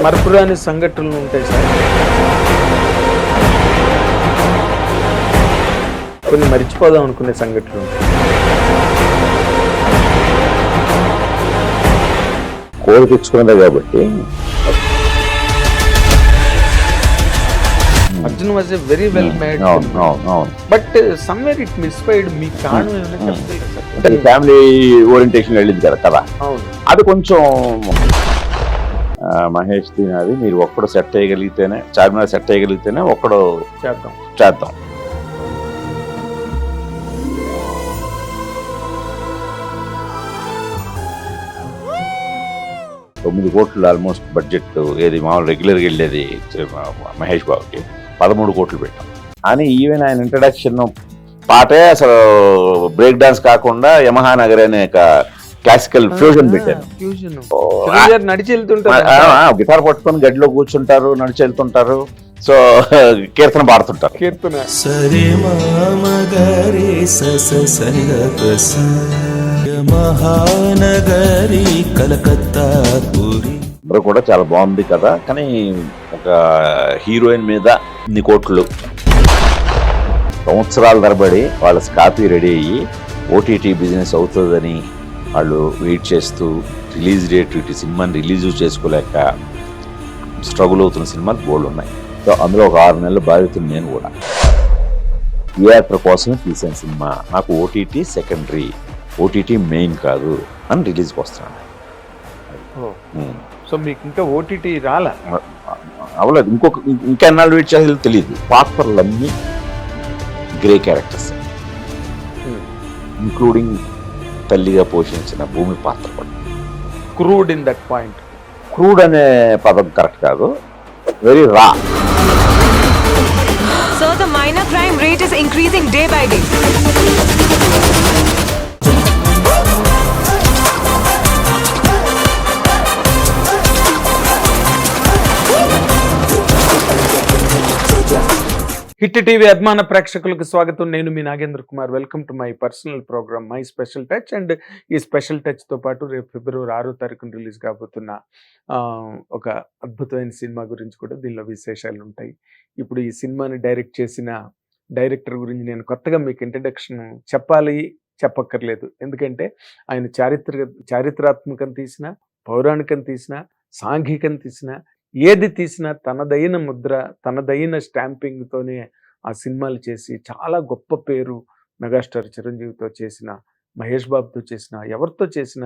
మరపురాని సంఘటనలు ఉంటాయి సార్, కొన్ని మర్చిపోదాం అనుకునే సంఘటనలు ఉంటాయి. కోడి తెచ్చుకున్నదే కాబట్టి Arjun was a very well made, but somewhere it misfired. మీ కారణం ఏమైనా చెప్తారా సార్? అంటే ఫ్యామిలీ ఓరియంటేషన్ వెళ్ళింది కదా. అవును, అది కొంచెం మహేష్ తినది మీరు ఒక్కడు సెట్ అయ్యగలిగితేనే, చార్మినార్ సెట్ అయ్యగలిగితేనే ఒక్కడు చేద్దాం. $9 కోట్లు ఆల్మోస్ట్ బడ్జెట్, ఏది మామూలు రెగ్యులర్గా వెళ్ళేది మహేష్ బాబుకి 13 కోట్లు పెట్టాం. కానీ ఈవెన్ ఆయన ఇంట్రడక్షన్ పాటే అసలు బ్రేక్ డాన్స్ కాకుండా యమహా నగర్ అనే క్లాసికల్ ఫ్యూజన్ పెట్టాను. నడిచి వెళ్తుంటారు, గిటార్ పట్టుకొని గడిలో కూర్చుంటారు, నడిచి వెళ్తుంటారు, సో కీర్తన పాడుతుంటారు. కీర్తన మహానగరి కలకత్తా కూడా చాలా బాగుంది కదా. కానీ ఒక హీరోయిన్ మీద ఇన్ని కోట్లు సంవత్సరాల తరబడి వాళ్ళ కాపీ రెడీ అయ్యి ఓటీటీ బిజినెస్ అవుతుందని వాళ్ళు వెయిట్ చేస్తూ రిలీజ్ డేట్ ఇటు సినిమాని రిలీజ్ చేసుకోలేక స్ట్రగుల్ అవుతున్న సినిమాలు బోల్డ్ ఉన్నాయి. సో అందులో ఒక 6 నెలల బాధితులు నేను కూడా. థియేటర్ కోసమే తీసాను సినిమా, నాకు ఓటీటీ సెకండరీ, ఓటీటీ మెయిన్ కాదు అని రిలీజ్కి వస్తున్నాను. సో మీకు ఇంకా ఓటీటీ రాలా? అవ్వలేదు, ఇంకా ఎన్నాళ్ళు వెయిట్ చేయాలో తెలియదు. పాత్రలన్నీ గ్రే క్యారెక్టర్స్, ఇంక్లూడింగ్ తల్లిగా పోషించిన భూమి పాత్ర కూడా. Crude in that point. Crude అనే పదం కరెక్ట్ కాదు, వెరీ రా. So the minor crime rate is increasing day by day. Hit TV అభిమాన ప్రేక్షకులకు స్వాగతం. నేను మీ Nagendra Kumar. Welcome to my personal programme my special touch. And ఈ స్పెషల్ టచ్తో పాటు రేపు ఫిబ్రవరి 6వ తారీఖున రిలీజ్ కాబోతున్న ఒక అద్భుతమైన సినిమా గురించి కూడా దీనిలో విశేషాలు ఉంటాయి. ఇప్పుడు ఈ సినిమాని డైరెక్ట్ చేసిన డైరెక్టర్ గురించి నేను కొత్తగా మీకు ఇంట్రడక్షన్ చెప్పక్కర్లేదు. ఎందుకంటే ఆయన చారిత్రాత్మకం తీసిన, పౌరాణికం తీసిన, సాంఘికం తీసిన, ఏది తీసినా తనదైన ముద్ర, తనదైన స్టాంపింగ్తోనే ఆ సినిమాలు చేసి చాలా గొప్ప పేరు మెగాస్టార్ చిరంజీవితో చేసిన, మహేష్ బాబుతో చేసిన, ఎవరితో చేసిన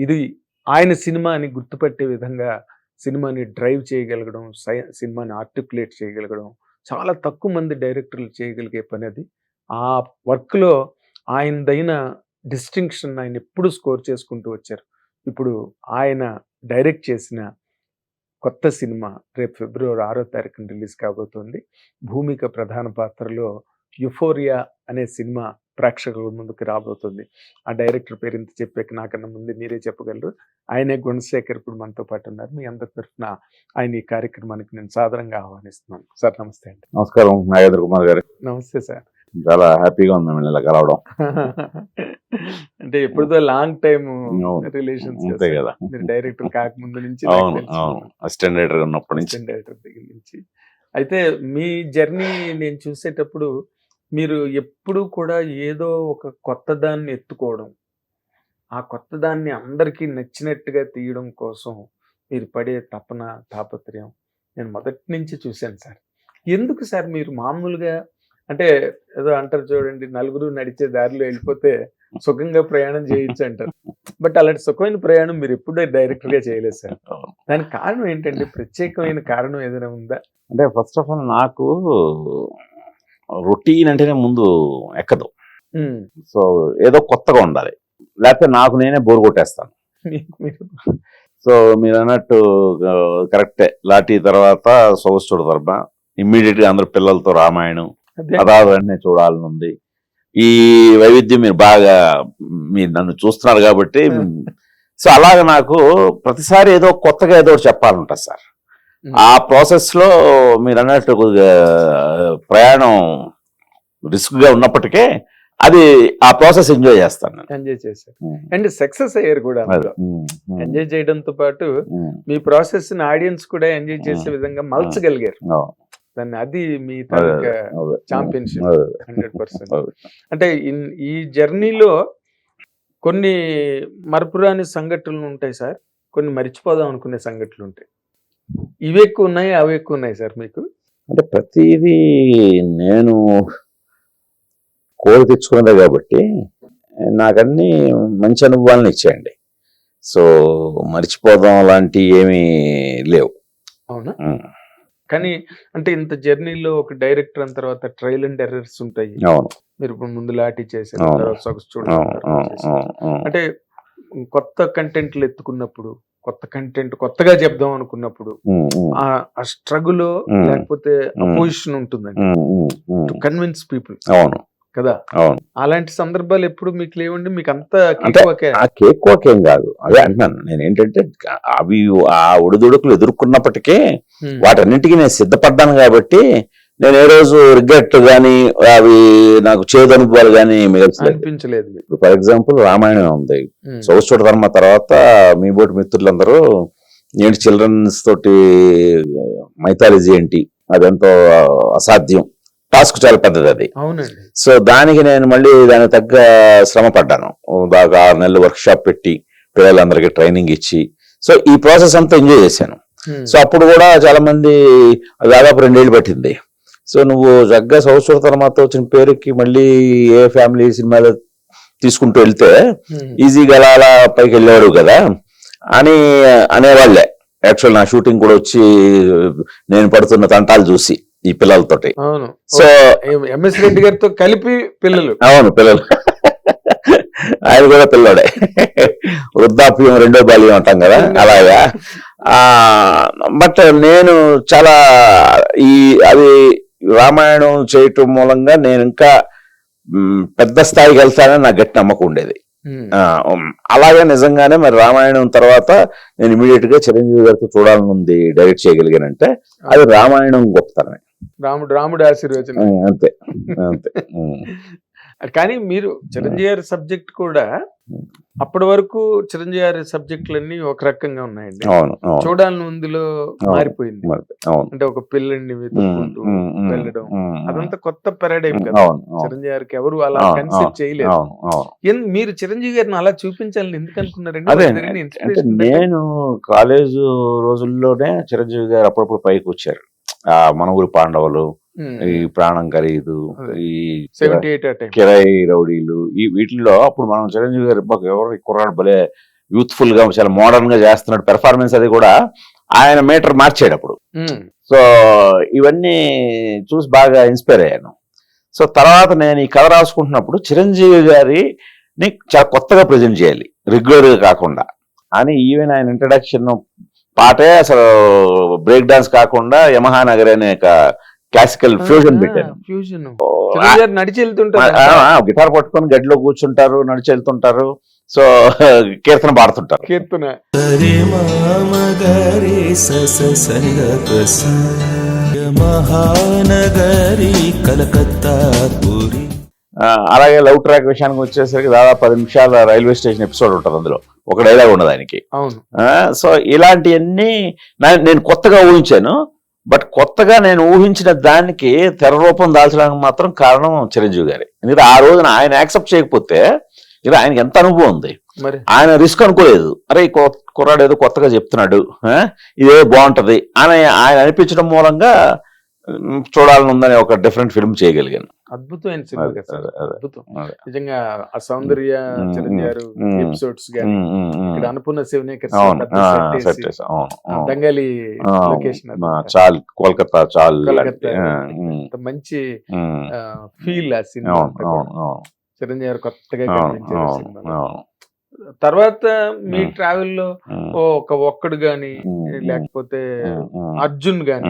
ఇది ఆయన సినిమా అని గుర్తుపట్టే విధంగా సినిమాని డ్రైవ్ చేయగలగడం, సినిమాని ఆర్టికులేట్ చేయగలగడం చాలా తక్కువ మంది డైరెక్టర్లు చేయగలిగే పని అది. ఆ వర్క్లో ఆయనదైన డిస్టింక్షన్ ఆయన ఎప్పుడు స్కోర్ చేసుకుంటూ వచ్చారు. ఇప్పుడు ఆయన డైరెక్ట్ చేసిన కొత్త సినిమా రేపు ఫిబ్రవరి 6వ తారీఖున రిలీజ్ కాబోతోంది. భూమిక ప్రధాన పాత్రలో యుఫోరియా అనే సినిమా ప్రేక్షకుల ముందుకు రాబోతుంది. ఆ డైరెక్టర్ పేరు ఇంత చెప్పాక నాకన్నా ముందు మీరే చెప్పగలరు. ఆయనే గుణశేఖర్ ఇప్పుడు మనతో పాటు ఉన్నారు. మీ అందరి తరఫున ఆయన ఈ కార్యక్రమానికి నేను సాదరంగా ఆహ్వానిస్తున్నాను. సార్ నమస్తే అండి. నమస్కారం నాగేంద్ర కుమార్ గారు. నమస్తే సార్. చాలా హ్యాపీగా ఉంది మిమ్మల్ని ఇలా కలవడం. అంటే ఎప్పుడుదో లాంగ్ టైమ్ రిలేషన్స్ కదా, మీరు డైరెక్టర్ కాకముందు నుంచి, అసిస్టెంట్ డైరెక్టర్ ఉన్నప్పటి నుంచి, డైరెక్టర్ దగ్గర నుంచి. అయితే మీ జర్నీ నేను చూసేటప్పుడు మీరు ఎప్పుడు కూడా ఏదో ఒక కొత్త దాన్ని ఎత్తుకోవడం, ఆ కొత్త దాన్ని అందరికీ నచ్చినట్టుగా తీయడం కోసం మీరు పడే తపన, తాపత్రయం నేను మొదటి నుంచి చూశాను సార్. ఎందుకు సార్ మీరు మామూలుగా అంటే ఏదో అంటారు చూడండి, నలుగురు నడిచే దారిలో వెళ్ళిపోతే సుఖంగా ప్రయాణం చేయొచ్చు అంటారు. బట్ అలాంటి సుఖమైన ప్రయాణం మీరు ఎప్పుడూ డైరెక్టర్గా చేయలేదు సార్. దానికి కారణం ఏంటంటే, ప్రత్యేకమైన కారణం ఏదైనా ఉందా? అంటే ఫస్ట్ ఆఫ్ ఆల్ నాకు రొటీన్ అంటేనే ముందు ఎక్కదు. సో ఏదో కొత్తగా ఉండాలి, లేకపోతే నాకు నేనే బోర్ కొట్టేస్తాను. సో మీరు అన్నట్టు కరెక్టే. లాఠీ తర్వాత సొగసుడు ధర్మ, ఇమ్మీడియట్గా అందరు పిల్లలతో రామాయణం అదావన్నీ చూడాలని ఉంది. ఈ వైవిధ్యం మీరు బాగా మీరు నన్ను చూస్తున్నారు కాబట్టి, సో అలాగే నాకు ప్రతిసారి ఏదో కొత్తగా ఏదో చెప్పాలంటారు సార్. ఆ ప్రాసెస్ లో మీరు అన్నట్టు ప్రయాణం రిస్క్ గా ఉన్నప్పటికే అది ఆ ప్రాసెస్ ఎంజాయ్ చేస్తాను నేను. ఎంజాయ్ చేశారు అండ్ సక్సెస్ అయ్యారు కూడా. అది. ఎంజాయ్ చేయడంతో పాటు మీ ప్రాసెస్ ని ఆడియన్స్ కూడా ఎంజాయ్ చేసే విధంగా మలచగలిగారు దాన్ని. అది మీ ఛాంపియన్షిప్ 100%. అంటే ఈ జర్నీలో కొన్ని మరపురాని సంఘటనలు ఉంటాయి సార్, కొన్ని మర్చిపోదాం అనుకునే సంఘటనలు ఉంటాయి. ఇవి ఎక్కువ ఉన్నాయి, అవి ఎక్కువ ఉన్నాయి సార్ మీకు? అంటే ప్రతిదీ నేను కోరి తెచ్చుకున్నదే కాబట్టి నాకన్నీ మంచి అనుభవాలను ఇచ్చాయండి. సో మర్చిపోదాం లాంటి ఏమీ లేవు. అవునా? కానీ అంటే ఇంత జర్నీలో ఒక డైరెక్టర్ అన్న తర్వాత ట్రయల్ అండ్ ఎర్రర్స్ ఉంటాయి. అవును. మీరు ఇప్పుడు ముందు లాఠీ చేశారు, తర్వాత సొగసు చూడడం చేశారు. అంటే కొత్త కంటెంట్లు ఎత్తుకున్నప్పుడు, కొత్త కంటెంట్ కొత్తగా చెప్దాం అనుకున్నప్పుడు ఆ స్ట్రగుల్ లేకపోతే అపోజిషన్ ఉంటుందండి టు కన్విన్స్ పీపుల్. అవును కదా. అవును. అలాంటి సందర్భాలు ఎప్పుడు మీకు లేవండి? మీకు అంత కేక్ వాకేం కాదు, అదే అంటున్నాను నేను. ఏంటంటే అవి ఆ ఒడిదుడుకులు ఎదుర్కొన్నప్పటికీ వాటన్నింటికి నేను సిద్ధపడ్డాను కాబట్టి నేను ఏ రోజు రిగ్రెట్ గానీ అవి నాకు చేదు అనుభవాలు గానీ అనిపించలేదు. ఫర్ ఎగ్జాంపుల్ రామాయణం ఉంది, సొగసు చూడధర్మ తర్వాత మీ బోటి మిత్రులందరూ ఏంటి చిల్డ్రన్స్ తోటి మైథాలజీ ఏంటి, అదెంతో అసాధ్యం, టాస్క్ చాలా పెద్దది అది. అవునండి. సో దానికి నేను మళ్ళీ దానికి తగ్గ శ్రమ పడ్డాను. దాకా 6 నెలలు వర్క్ షాప్ పెట్టి పిల్లలందరికీ ట్రైనింగ్ ఇచ్చి సో ఈ ప్రాసెస్ అంతా ఎంజాయ్ చేశాను. సో అప్పుడు కూడా చాలా మంది దాదాపు 2 ఏళ్ళు పట్టింది. సో నువ్వు చక్కగా సౌశ్వర తర్వాత వచ్చిన పేరుకి మళ్ళీ ఏ ఫ్యామిలీ సినిమాలో తీసుకుంటూ వెళ్తే ఈజీగా అలా పైకి వెళ్ళేవాడు కదా అని అనేవాళ్లే. యాక్చువల్ నా షూటింగ్ కూడా వచ్చి నేను పడుతున్న తంటాలు చూసి ఈ పిల్లలతోటి. అవును. సో ఎంఎస్ రెడ్డి గారితో కలిపి పిల్లలు. అవును, పిల్లలు. ఆయన కూడా పిల్లోడే, వృద్ధాప్యం 2వ బాల్యం అంటాం కదా అలాగా. బట్ నేను చాలా అది రామాయణం చేయటం మూలంగా నేను ఇంకా పెద్ద స్థాయికి వెళ్తానని నాకు గట్టి నమ్మకం ఉండేది. అలాగే నిజంగానే మరి రామాయణం తర్వాత నేను ఇమీడియట్ గా చిరంజీవి గారితో చూడాలని ఉంది, డైరెక్ట్ చేయగలిగానంటే అది రామాయణం గొప్పతనమే. రాముడు ఆశీర్వచనం. అంతే అంతే. కానీ మీరు చిరంజీవి గారి సబ్జెక్ట్ కూడా అప్పటి వరకు చిరంజీవి గారి సబ్జెక్టులన్నీ ఒక రకంగా ఉన్నాయండి. చూడాలని ఉందిలో మారిపోయింది. అంటే ఒక పిల్లని వెతుక్కుంటూ వెళ్ళడం అదంతా కొత్త పారాడైమ్ కదా. చిరంజీవి గారికి ఎవరు అలా కన్సిడర్ చేయలేదు. మీరు చిరంజీవి గారిని అలా చూపించాలని ఎందుకు అనుకున్నారండి? నేను కాలేజ్ రోజుల్లోనే చిరంజీవి గారు అప్పుడప్పుడు పైకి వచ్చారు. మన ఊరి పాండవులు, ఈ ప్రాణం ఖరీదు, ఈ కిరాయి రౌడీలు, ఈ వీటిల్లో అప్పుడు మనం చిరంజీవి గారు ఎవరు కుర్రాడు భలే యూత్ఫుల్ గా చాలా మోడర్న్ గా చేస్తున్నాడు, పెర్ఫార్మెన్స్ అది కూడా ఆయన మీటర్ మార్చాడు అప్పుడు. సో ఇవన్నీ చూసి బాగా ఇన్స్పైర్ అయ్యాను. సో తర్వాత నేను ఈ కథ రాసుకుంటున్నప్పుడు చిరంజీవి గారిని చాలా కొత్తగా ప్రజెంట్ చేయాలి, రెగ్యులర్ గా కాకుండా అని. ఈవెన్ ఆయన ఇంట్రడక్షన్ పాటే అసలు బ్రేక్ డాన్స్ కాకుండా యమహా నగర్ అనే క్లాసికల్ ఫ్యూజన్ పెట్టాను. నడిచి వెళ్తుంటారు, గిటార్ పట్టుకొని గడ్డిలో కూర్చుంటారు, నడిచి వెళ్తుంటారు. సో కీర్తన పాడుతుంటారు. కీర్తన మహానగరి కలకత్తా పూరి. అలాగే లవ్ ట్రాక్ విషయానికి వచ్చేసరికి దాదాపు 10 నిమిషాల రైల్వే స్టేషన్ ఎపిసోడ్ ఉంటుంది, అందులో ఒక డైలాగ్ ఉండదు ఆయనకి. సో ఇలాంటివన్నీ నేను కొత్తగా ఊహించాను. బట్ కొత్తగా నేను ఊహించిన దానికి తెర రూపం దాల్చడానికి మాత్రం కారణం చిరంజీవి గారి. ఎందుకంటే ఆ రోజున ఆయన యాక్సెప్ట్ చేయకపోతే ఇలా ఆయనకి ఎంత అనుభవం ఉంది, ఆయన రిస్క్ అనుకోలేదు. అరే కుర్రాడు ఏదో కొత్తగా చెప్తున్నాడు, ఇదే బాగుంటది అని ఆయన అనిపించడం మూలంగా చూడాలని ఉందని ఒక డిఫరెంట్ ఫిల్మ్ చేయగలిగాను. అద్భుతమైన సినిమా కదా సార్, అద్భుతం నిజంగా. ఆ సౌందర్య చిరంజీవి ఎపిసోడ్స్ గాని, ఇక్కడ అనుపూర్ణ శివనేకర్ బంగాళీ లొకేషన్, చాల్ కోల్కతా, చాల్ మంచి ఫీల్ ఆ సినిమా. చిరంజీవి గారు కొత్తగా కనిపించారు సినిమా. తర్వాత మీ ట్రావెల్ లో ఒక్కడు గాని లేకపోతే అర్జున్ గాని,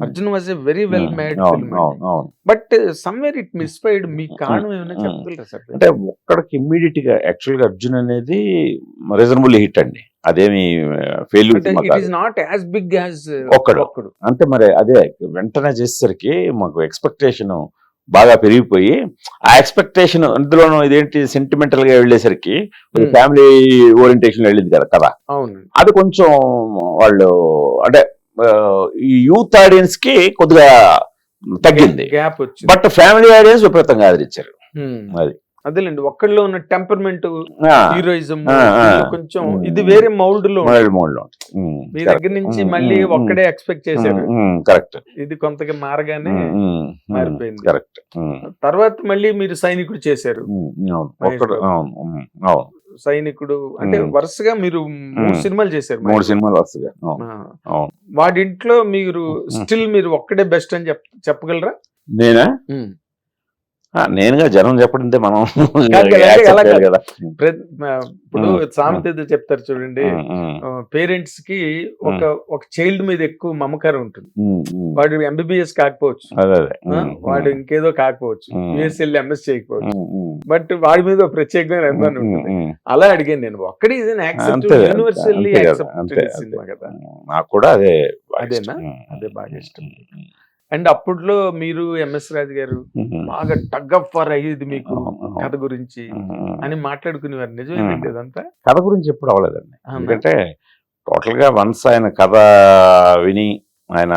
Arjun was a very well made film, but somewhere it misfired. మీ కారణం ఏమైనా చెప్పగలరా సార్? అంటే ఒక్కడికి ఇమ్మీడియట్ గా యాక్చువల్ గా అర్జున్ అనేది రీజనబుల్ హిట్ అండి, అదేమి failure not as big as Okkadu. అంటే మరి అదే వెంటనే చేసేసరికి మాకు ఎక్స్పెక్టేషన్ బాగా పెరిగిపోయి ఆ ఎక్స్పెక్టేషన్ అందులోనూ ఇదేంటి సెంటిమెంటల్ గా వెళ్ళేసరికి ఫ్యామిలీ ఓరియంటేషన్ వెళ్ళింది కదా కదా, అవును. అది కొంచెం వాళ్ళు అంటే ఈ యూత్ ఆడియన్స్ కి కొద్దిగా తగ్గింది, గ్యాప్ వచ్చింది. బట్ ఫ్యామిలీ ఆడియన్స్ విపరీతంగా ఆదరించారు. అది అదేలేండి, ఒక్కళ్ళలో ఉన్న టెంపర్మెంట్, ఆ, హీరోయిజం ఆ, ఆ. కొంచెం ఇది వేరే మౌల్డ్ లో ఉంది. మొదటి మోడ్లో మీ దగ్గర నుంచి మళ్ళీ ఒక్కడే ఎక్స్పెక్ట్ చేశారు, కరెక్ట్, ఇది కొంతగా మారగానే మారిపోయింది. కరెక్ట్. తర్వాత మళ్ళీ మీరు సైనికుడు చేశారు. మహేష్ బాబు. అవును, సైనికుడు అంటే వరుసగా మీరు 3 సినిమాలు చేశారు. 3 సినిమాలు వరుసగా. ఆ. అవును. వాడింట్లో మీరు స్టిల్ మీరు ఒక్కడే బెస్ట్ అని చెప్పగలరా? నేనా? నేనుగా జనం చెప్పడంతే మనం కాదు కదా, accept అలా చేయాలి కాదు. కదా. ఇప్పుడు సామెత ఏదో చెప్తారు చూడండి, పేరెంట్స్ కి ఒక చైల్డ్ మీద ఎక్కువ మమకారం ఉంటుంది. వాడు ఎంబీబీఎస్ కాకపోవచ్చు, అదే వాడు ఇంకేదో కాకపోవచ్చు, యుఎస్ఎల్ ఎంఎస్ చేయకపోవచ్చు, బట్ వాడి మీద ఒక ప్రత్యేకమైన అభిమానం ఉంటుంది. అలా అడిగాను నేను, ఒక్కడే యూనివర్సల్లీ యాక్సెప్టెడ్ సినిమా కదా. నాకు కూడా అదే బాగా అదేనా? ఇష్టం. అదే బాగా ఇష్టం. అండ్ అప్పట్లో మీరు ఎంఎస్ రాజు గారు బాగా టగ్ అప్ ఫర్ అయ్యేది మీకు కథ గురించి అని మాట్లాడుకునేవారు. నిజమేనండి అదంతా? కథ గురించి ఎప్పుడు అవ్వలేదండి, అవునా? ఎందుకంటే టోటల్ గా వన్స్ ఆయన కథ విని ఆయన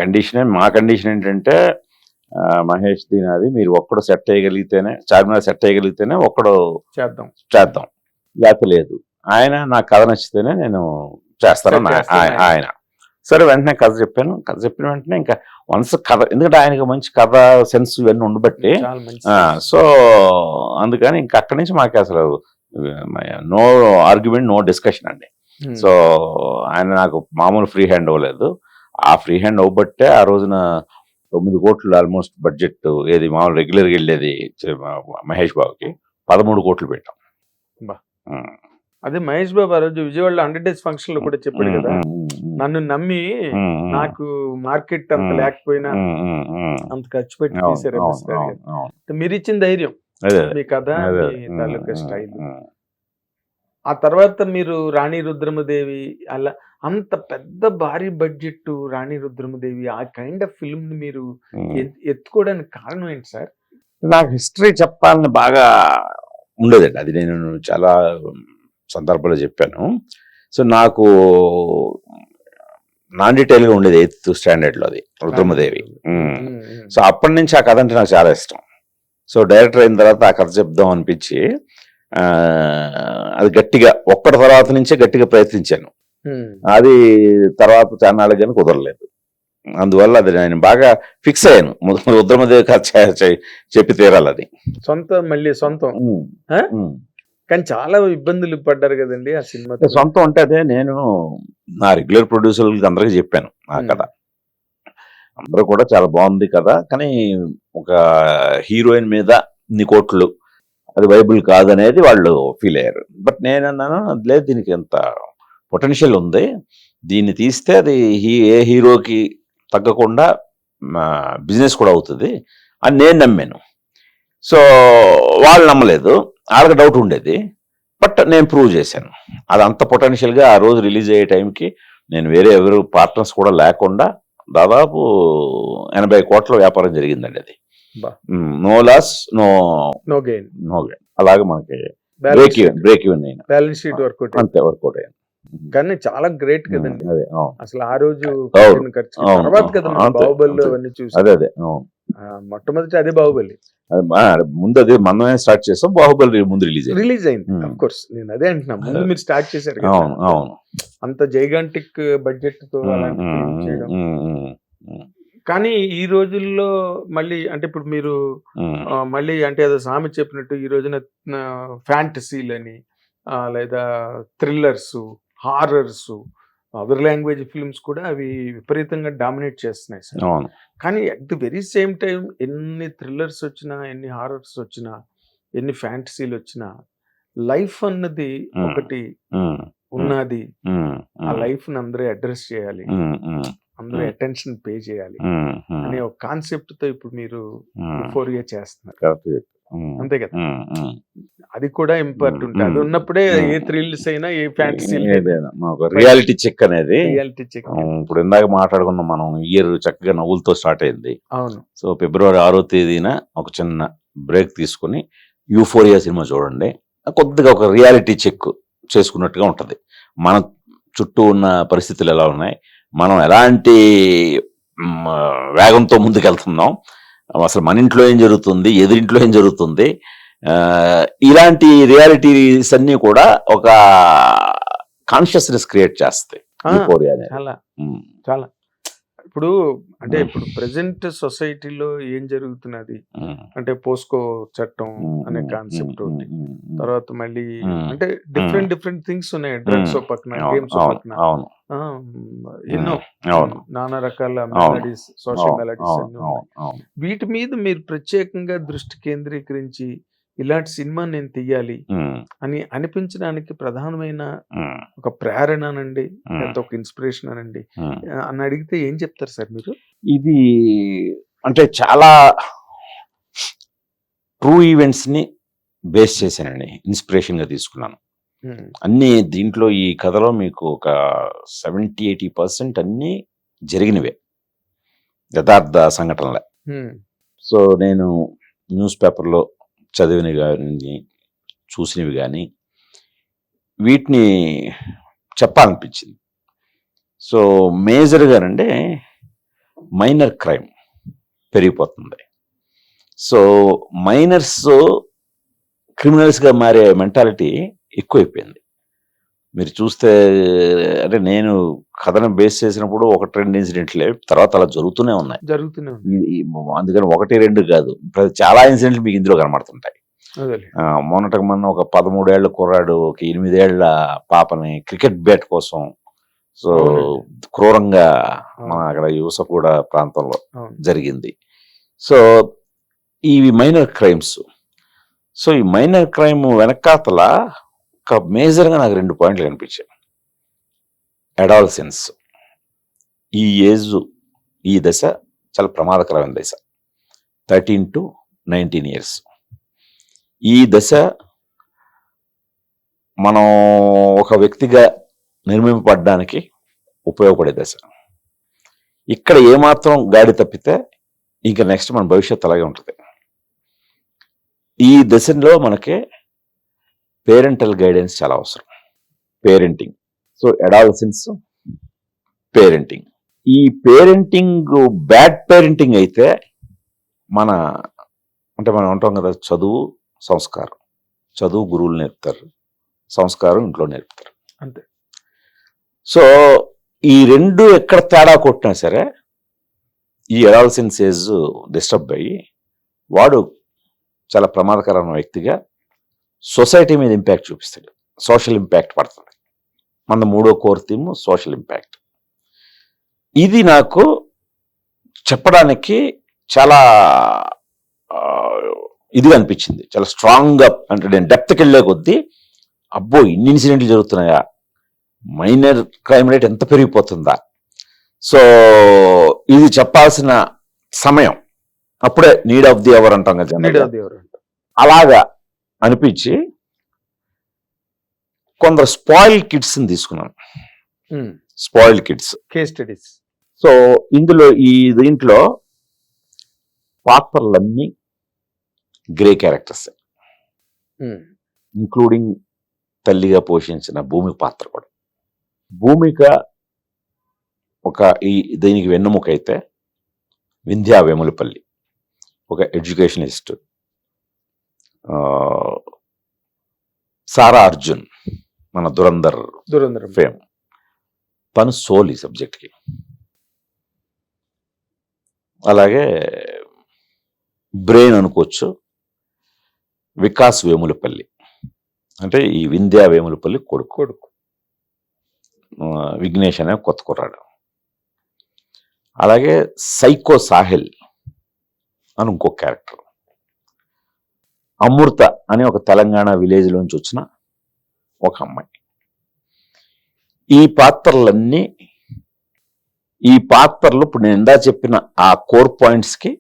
కండిషన్, మా కండిషన్ ఏంటంటే మహేష్ దీనాది మీరు ఒక్కడు సెట్ అయ్యగలిగితేనే, చార్మినార్ సెట్ అయ్యగలిగితేనే ఒక్కడు చేద్దాం, లేకపోతే లేదు. ఆయన నా కథ నచ్చితేనే నేను చేస్తాను ఆయన. సరే, వెంటనే కథ చెప్పాను. కథ చెప్పిన వెంటనే ఇంకా వన్స్ కథ, ఎందుకంటే ఆయనకు మంచి కథ సెన్స్ ఇవన్నీ ఉండబట్టి, సో అందుకని ఇంకా అక్కడి నుంచి మాకు అసలు నో ఆర్గ్యుమెంట్, నో డిస్కషన్ అండి. సో ఆయన నాకు మామూలు ఫ్రీ హ్యాండ్ అవ్వలేదు. ఆ ఫ్రీ హ్యాండ్ అవ్వబట్టే ఆ రోజున 9 కోట్లు ఆల్మోస్ట్ బడ్జెట్, ఏది మామూలు రెగ్యులర్గా వెళ్ళేది మహేష్ బాబుకి 13 కోట్లు పెట్టాం. అదే మహేష్ బాబు ఆ రోజు విజయవాడలో 100 days ఫంక్షన్ లో కూడా చెప్పాడు కదా, నన్ను నమ్మి నాకు మార్కెట్ అంత లేకపోయినా అంత ఖర్చు పెట్టి తీసారు. మీరు ఇచ్చిన ధైర్యం, మీ కథ, మీ తాలూకా స్టైల్. ఆ తర్వాత మీరు రాణి రుద్రమదేవి, అలా అంత పెద్ద భారీ బడ్జెట్ రాణి రుద్రమదేవి, ఆ కైండ్ ఆఫ్ ఫిల్మ్ ని మీరు ఎత్తుకోవడానికి కారణం ఏంటి సార్? నాకు హిస్టరీ చెప్పాలని బాగా ఉండేదండి, అది నేను చాలా సందర్భంలో చెప్పాను. సో నాకు నాన్ డీటెయిల్గా ఉండేది 8th స్టాండర్డ్లో అది రుద్రమదేవి. సో అప్పటి నుంచి ఆ కథ అంటే నాకు చాలా ఇష్టం. సో డైరెక్టర్ అయిన తర్వాత ఆ కథ చెప్దాం అనిపించి అది గట్టిగా ఒక్కటి తర్వాత నుంచే గట్టిగా ప్రయత్నించాను. అది తర్వాత చాన్నాళ్ళకి కానీ కుదరలేదు. అందువల్ల అది నేను బాగా ఫిక్స్ అయ్యాను, రుద్రమదేవి కథ చెప్పి తీరాలి. అది సొంతం కానీ చాలా ఇబ్బందులు పడ్డారు కదండి ఆ సినిమా. సొంతం అంటే అదే నేను నా రెగ్యులర్ ప్రొడ్యూసర్లకి అందరికీ చెప్పాను ఆ కథ. అందరూ కూడా చాలా బాగుంది కదా, కానీ ఒక హీరోయిన్ మీద ఇన్ని కోట్లు అది వైబుల్ కాదనేది వాళ్ళు ఫీల్ అయ్యారు. బట్ నేను అన్నాను, లేదు దీనికి ఎంత పొటెన్షియల్ ఉంది, దీన్ని తీస్తే అది ఏ హీరోకి తగ్గకుండా బిజినెస్ కూడా అవుతుంది అని నేను నమ్మాను. సో వాళ్ళు నమ్మలేదు, వాళ్ళకి డౌట్ ఉండేది, బట్ నేను ప్రూవ్ చేశాను. అది అంత పొటెన్షియల్గా ఆ రోజు రిలీజ్ అయ్యే టైంకి నేను వేరే ఎవరు పార్ట్నర్స్ కూడా లేకుండా దాదాపు 80 కోట్ల వ్యాపారం జరిగిందండి. అది నో లాస్, నో గెయిన్. అలాగే మనకి బ్రేక్ ఈవెన్ అయినా, బ్యాలెన్స్ షీట్ వర్కౌట్ అంతే వర్కౌట్ అయ్యాను. కానీ చాలా గ్రేట్ కదండి అదే అసలు ఆ రోజు ఖర్చు తర్వాత కదా బాహుబలి అవన్నీ చూసి. అదే మొట్టమొదటి అదే బాహుబలి, ముందు అదే మనమే స్టార్ట్ చేసాం, బాహుబలి ముందు రిలీజ్ అయింది. అఫ్ కోర్స్ నేను అదే అంటున్నా, ముందు మీరు స్టార్ట్ చేశారు. అవును, అంత జైగాంటిక్ బడ్జెట్ తో అలాంటి చేయడం. కానీ ఈ రోజుల్లో మళ్ళీ అంటే ఇప్పుడు మీరు మళ్ళీ అంటే ఏదో సామె చెప్పినట్టు ఈ రోజున ఫ్యాంటసీలని లేదా thrillers, horrors, other language films కూడా అవి విపరీతంగా డామినేట్ చేస్తున్నాయి సార్. కానీ at the very same time ఎన్ని థ్రిల్లర్స్ వచ్చినా, ఎన్ని హారర్స్ వచ్చినా, ఎన్ని ఫ్యాంటసీలు వచ్చినా, లైఫ్ అన్నది ఒకటి ఉన్నది. ఆ లైఫ్ ని అందరూ అడ్రస్ చేయాలి, అందరూ అటెన్షన్ పే చేయాలి అనే ఒక కాన్సెప్ట్ తో ఇప్పుడు మీరు 4 years చేస్తున్నారు, అంతే కదా? అది కూడా ఇంపార్టెంట్. అది ఉన్నప్పుడే ఏ థ్రిల్స్ అయినా ఏ ఫ్యాంటసీ ఏదైనా ఒక రియాలిటీ చెక్ అనేది. Reality check. ఇప్పుడు ఇందాక మాట్లాడుకున్నాం మనం, ఇయర్ చక్కగా నవ్వులతో స్టార్ట్ అయింది. అవును. సో ఫిబ్రవరి 6వ తేదీన ఒక చిన్న బ్రేక్ తీసుకుని యూఫోరియా సినిమా చూడండి. కొద్దిగా ఒక రియాలిటీ చెక్ చేసుకున్నట్టుగా ఉంటుంది. మన చుట్టూ ఉన్న పరిస్థితులు ఎలా ఉన్నాయి, మనం ఎలాంటి వేగంతో ముందుకెళ్తున్నాం, అసలు మన ఇంట్లో ఏం జరుగుతుంది, ఎదురింట్లో ఏం జరుగుతుంది, ఇలాంటి రియాలిటీస్ అన్ని కూడా ఒక కాన్షియస్నెస్ క్రియేట్ చేస్తాయి యూఫోరియా అనేది. చాలా చాలా. ఇప్పుడు అంటే ఇప్పుడు ప్రెసెంట్ సొసైటీలో ఏం జరుగుతున్నది అంటే పోస్కో చట్టం అనే కాన్సెప్ట్ ఒకటి, తర్వాత మళ్ళీ అంటే డిఫరెంట్ థింగ్స్ ఉన్నాయి. డ్రగ్స్ పక్కన, గేమ్స్ పక్కన ఎన్నో నానా రకాల మెలడీస్, సోషల్ మెలడీస్ ఎన్నో. వీటి మీద మీరు ప్రత్యేకంగా దృష్టి కేంద్రీకరించి ఇలాంటి సినిమా నేను తీయాలి అని అనిపించడానికి ప్రధానమైన ఒక ప్రేరణ అనండి, లేకపోతే ఒక ఇన్స్పిరేషన్ అనండి అని అడిగితే ఏం చెప్తారు సార్ మీరు? ఇది అంటే చాలా ట్రూ ఈవెంట్స్ ని బేస్ చేశానండి, ఇన్స్పిరేషన్ గా తీసుకున్నాను. అన్ని దీంట్లో ఈ కథలో మీకు ఒక 70-80% అన్ని జరిగినవే, యథార్థ సంఘటనలే. సో నేను న్యూస్ పేపర్లో చదివినవి కానీ చూసినవి కానీ వీటిని చెప్పాలనిపించింది. సో మేజర్గానంటే మైనర్ క్రైమ్ పెరిగిపోతుంది. సో మైనర్స్ క్రిమినల్స్గా మారే మెంటాలిటీ ఎక్కువైపోయింది. మీరు చూస్తే అంటే నేను కథను బేస్ చేసినప్పుడు 1-2 ఇన్సిడెంట్లే, తర్వాత అలా జరుగుతూనే ఉన్నాయి. అందుకని 1-2 కాదు, చాలా ఇన్సిడెంట్లు మీకు ఇందులో కనబడుతుంటాయి. మొన్నటికి మొన్న ఒక 13 ఏళ్ల కుర్రాడు ఒక 8 ఏళ్ల పాపని క్రికెట్ బ్యాట్ కోసం సో క్రూరంగా మన అక్కడ యూసఫగూడ ప్రాంతంలో జరిగింది. సో ఇవి మైనర్ క్రైమ్స్. సో ఈ మైనర్ క్రైమ్ వెనకాతల ఒక మేజర్గా నాకు 2 పాయింట్లు కనిపించాయి. అడాలసెన్స్, ఈ ఏజ్, ఈ దశ చాలా ప్రమాదకరమైన దశ, 13 to 19 years. ఈ దశ మనం ఒక వ్యక్తిగా నిర్మింపబడడానికి ఉపయోగపడే దశ. ఇక్కడ ఏమాత్రం గాడి తప్పితే ఇంకా నెక్స్ట్ మన భవిష్యత్తు అలాగే ఉంటుంది. ఈ దశలో మనకి పేరెంటల్ గైడెన్స్ చాలా అవసరం. Parenting, so adolescence, parenting. ఈ పేరెంటింగ్ బ్యాడ్ పేరెంటింగ్ అయితే మనం అంటాం కదా, చదువు సంస్కారం, చదువు గురువులు నేర్పుతారు, సంస్కారం ఇంట్లో నేర్పుతారు అంతే. సో ఈ 2 ఎక్కడ తేడా కొట్టినా సరే ఈ అడాలసెన్స్ ఏజ్ డిస్టర్బ్ అయ్యి వాడు చాలా ప్రమాదకరమైన వ్యక్తిగా సొసైటీ మీద ఇంపాక్ట్ చూపిస్తాడు, సోషల్ ఇంపాక్ట్ పడుతుంది. మన 3వ కోర్ థీమ్ సోషల్ ఇంపాక్ట్. ఇది నాకు చెప్పడానికి చాలా ఇదిగా అనిపించింది, చాలా స్ట్రాంగ్గా. అంటే నేను డెప్త్కి వెళ్ళే కొద్దీ అబ్బో ఇన్ని ఇన్సిడెంట్లు జరుగుతున్నాయా, మైనర్ క్రైమ్ రేట్ ఎంత పెరిగిపోతుందా, సో ఇది చెప్పాల్సిన సమయం, అప్పుడే నీడ్ ఆఫ్ ది అవర్ అంటాం కదా, అలాగా అనిపించి కొందరు స్పాయిల్డ్ కిడ్స్ని తీసుకున్నాను. Spoiled kids case studies. So ఇందులో దీంట్లో పాత్రలన్నీ గ్రే క్యారెక్టర్స్, ఇంక్లూడింగ్ తల్లిగా పోషించిన భూమిక పాత్ర కూడా. భూమిక దీనికి వెన్నుముక అయితే వింధ్యా వేములపల్లి ఒక ఎడ్యుకేషనిస్ట్. సారా అర్జున్ మన దురంధర్ ఫేమ్, తను సోల్ ఈ సబ్జెక్ట్కి. అలాగే బ్రెయిన్ అనుకోవచ్చు వికాస్ వేములపల్లి, అంటే ఈ వింధ్యా వేములపల్లి కొడుకు విఘ్నేష్ అనే కొత్త కుర్రాడు. అలాగే సైకో సాహిల్ అని ఇంకో క్యారెక్టర్, అమృత అని ఒక తెలంగాణ విలేజ్ లోంచి వచ్చిన ఒక అమ్మాయి. ఈ పాత్రలు ఇప్పుడు నేను ఇందా చెప్పిన ఆ కోర్ పాయింట్స్ కి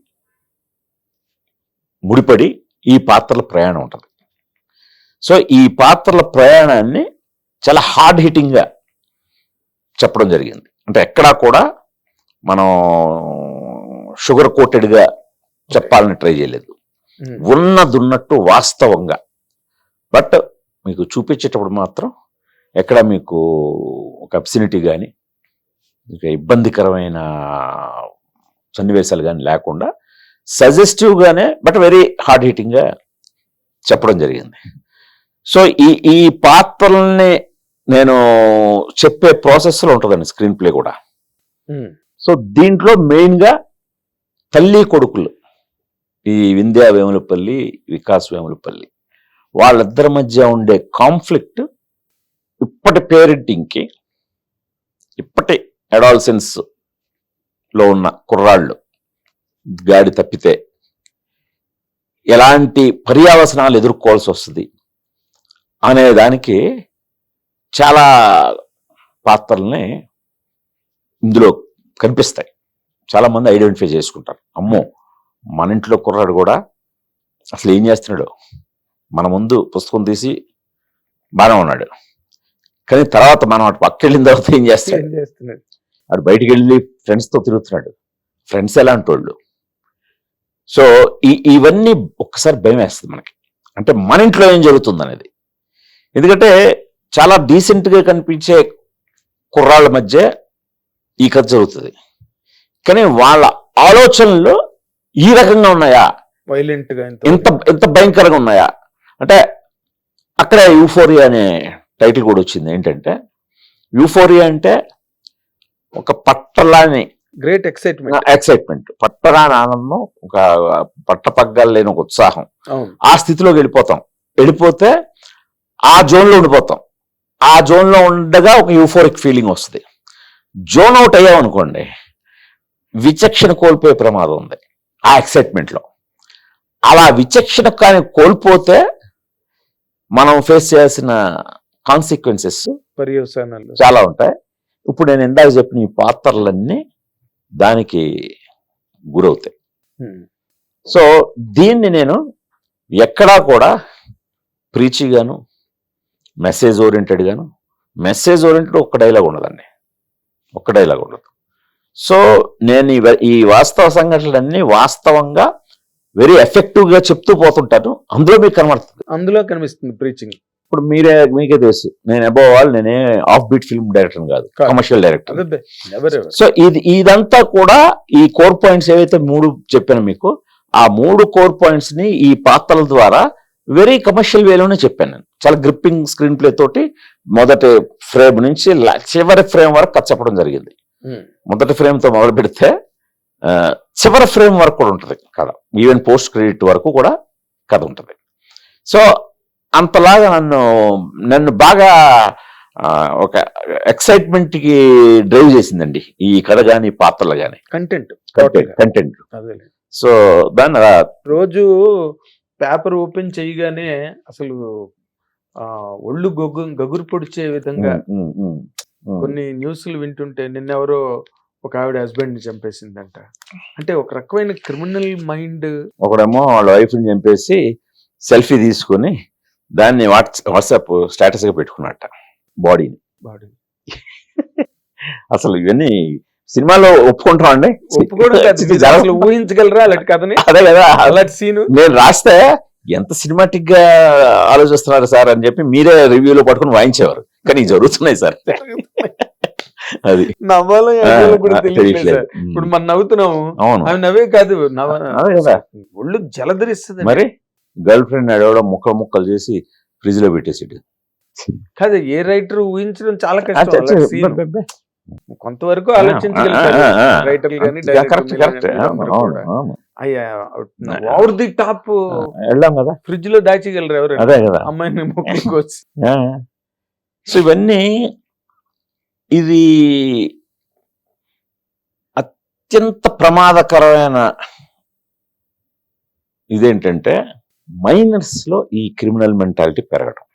ముడిపడి ఈ పాత్రల ప్రయాణం ఉంటుంది. సో ఈ పాత్రల ప్రయాణాన్ని చాలా హార్డ్ హిట్టింగ్గా చెప్పడం జరిగింది. అంటే ఎక్కడా కూడా మనం షుగర్ కోటెడ్గా చెప్పాలని ట్రై చేయలేదు. ఉన్నదున్నట్టు వాస్తవంగా. బట్ మీకు చూపించేటప్పుడు మాత్రం ఎక్కడ మీకు ఒక అబ్సినిటీ కానీ ఇక ఇబ్బందికరమైన సన్నివేశాలు కానీ లేకుండా సజెస్టివ్గానే బట్ వెరీ హార్డ్ హిట్టింగ్గా చెప్పడం జరిగింది. సో ఈ పాత్రల్ని నేను చెప్పే ప్రాసెస్లో ఉంటుందండి స్క్రీన్ ప్లే కూడా. సో దీంట్లో మెయిన్గా తల్లి కొడుకులు, ఈ వింధ్యా వేములపల్లి, వికాస్ వేములపల్లి, వాళ్ళిద్దరి మధ్య ఉండే కాన్ఫ్లిక్ట్ ఇప్పటి పేరెంటింగ్కి, ఇప్పటి అడాలసెన్స్లో ఉన్న కుర్రాళ్ళు గాడి తప్పితే ఎలాంటి పర్యావసనాలు ఎదుర్కోవాల్సి వస్తుంది అనే దానికి చాలా పాత్రల్ని ఇందులో కనిపిస్తాయి. చాలామంది ఐడెంటిఫై చేసుకుంటారు. అమ్మో, మన ఇంట్లో కుర్రాడు కూడా అసలు ఏం చేస్తున్నాడు, మన ముందు పుస్తకం తీసి బాగానే ఉన్నాడు, కానీ తర్వాత మనం అటు పక్క వెళ్ళిన తర్వాత ఏం చేస్తున్నాడు, అటు బయటికి వెళ్ళి ఫ్రెండ్స్తో తిరుగుతున్నాడు, ఫ్రెండ్స్ ఎలాంటి వాళ్ళు. సో ఇవన్నీ ఒక్కసారి భయం వేస్తుంది మనకి. అంటే మన ఇంట్లో ఏం జరుగుతుంది అనేది. ఎందుకంటే చాలా డీసెంట్గా కనిపించే కుర్రాళ్ళ మధ్య ఈ కథ జరుగుతుంది, కానీ వాళ్ళ ఆలోచనలు ఈ రకంగా ఉన్నాయా, వైలెంట్గా ఎంత భయంకరంగా ఉన్నాయా అంటే అక్కడ యూఫోరియా అనే టైటిల్ కూడా వచ్చింది. ఏంటంటే యూఫోరియా అంటే ఒక పట్టలాని గ్రేట్ ఎక్సైట్మెంట్, పట్టరాని ఆనందం, ఒక పట్టపగ్గాలు లేని ఒక ఉత్సాహం. ఆ స్థితిలోకి వెళ్ళిపోతే ఆ జోన్లో ఉండిపోతాం. ఆ జోన్లో ఉండగా ఒక యూఫోరిక్ ఫీలింగ్ వస్తుంది. జోన్ అవుట్ అయ్యామనుకోండి, విచక్షణ కోల్పోయే ప్రమాదం ఉంది ఆ ఎక్సైట్మెంట్లో. అలా విచక్షణ కానీ కోల్పోతే మనం ఫేస్ చేయాల్సిన కాన్సిక్వెన్సెస్ పర్యవసానాలు చాలా ఉంటాయి. ఇప్పుడు నేను ఇందాక చెప్పిన ఈ పాత్రలన్నీ దానికి గురవుతాయి. సో దీన్ని నేను ఎక్కడా కూడా ప్రీచిగాను, మెసేజ్ ఓరియంటెడ్ ఒక్క డైలాగ్ ఉండదండి, ఒక్క డైలాగ్ ఉండదు. సో నేను ఈ వాస్తవ సంఘటనలన్నీ వాస్తవంగా వెరీ ఎఫెక్టివ్గా చెప్తూ పోతుంటాను. అందులో మీకు కనిపిస్తుంది ప్రీచింగ్. ఇప్పుడు మీకే తెలుసు, నేను అబోవ్ ఆల్ నేనే ఆఫ్ బీట్ ఫిల్మ్ డైరెక్టర్ కాదు, కమర్షియల్ డైరెక్టర్. సో ఇదంతా కూడా ఈ కోర్ పాయింట్స్ ఏవైతే 3 చెప్పాను మీకు, ఆ 3 కోర్ పాయింట్స్ ని ఈ పాత్రల ద్వారా వెరీ కమర్షియల్ వేలోనే చెప్పాను నేను. చాలా గ్రిప్పింగ్ స్క్రీన్ ప్లే తోటి మొదటి ఫ్రేమ్ నుంచి చివరి ఫ్రేమ్ వరకు కథ చెప్పడం జరిగింది. మొదటి ఫ్రేమ్ తో మొదలు పెడితే చివరి ఫ్రేమ్ వరకు కూడా ఉంటుంది కథ, ఈవెన్ పోస్ట్ క్రెడిట్ వరకు కూడా కథ ఉంటుంది. సో అంతలాగా నన్ను బాగా ఒక ఎక్సైట్మెంట్ కి డ్రైవ్ చేసిందండి ఈ కథ కానీ పాత్రలు కానీ, కంటెంట్. సో దాన్ని రోజు పేపర్ ఓపెన్ చేయగానే అసలు ఒళ్ళు గగురు పొడిచే విధంగా కొన్ని న్యూస్లు వింటుంటే, నిన్నెవరో ఒక ఆవిడ హస్బెండ్ ని చంపేసిందంట. అంటే ఒక రకమైన క్రిమినల్ మైండ్. ఒకడేమో వాళ్ళ వైఫ్ ని చంపేసి సెల్ఫీ తీసుకొని దాన్ని వాట్సాప్ స్టేటస్ గా పెట్టుకున్నట్ట బాడీని. అసలు ఇవన్నీ సినిమాలో ఒప్పుకుంటాం అండి, ఊహించగలరా అలాంటి కథని? అదే కదా అలాంటి సీన్ నేను రాస్తే ఎంత సినిమాటిక్ గా ఆలోచిస్తున్నారు సార్ అని చెప్పి మీరే రివ్యూలో పట్టుకుని వాయించేవారు, కానీ జరుగుతున్నాయి సార్. అది నవ్వాలో కూడా తెలియట్లేదు. ఇప్పుడు మనం నవ్వుతున్నాము, అవి నవ్వే కాదు, ఒళ్ళు జలధరిస్తుంది. మరి గర్ల్ ఫ్రెండ్ అడవడ ముక్కలు చేసి ఫ్రిడ్జ్ లో పెట్టేసి కాదు, ఏ రైటర్ ఊహించడం చాలా కష్టం. కొంతవరకు ఆలోచించగలుగుతారు రైటర్లు కానీ, ఓవర్ ది టాప్ వెళ్ళాం కదా, ఫ్రిడ్జ్ లో దాచగలరు ఎవరు? అదే కదా, అమ్మాయిని మొక్కుకోవచ్చు. సో ఇవన్నీ ఇది అత్యంత ప్రమాదకరమైన ఇదేంటంటే మైనర్స్ లో ఈ క్రిమినల్ మెంటాలిటీ పెరగడం.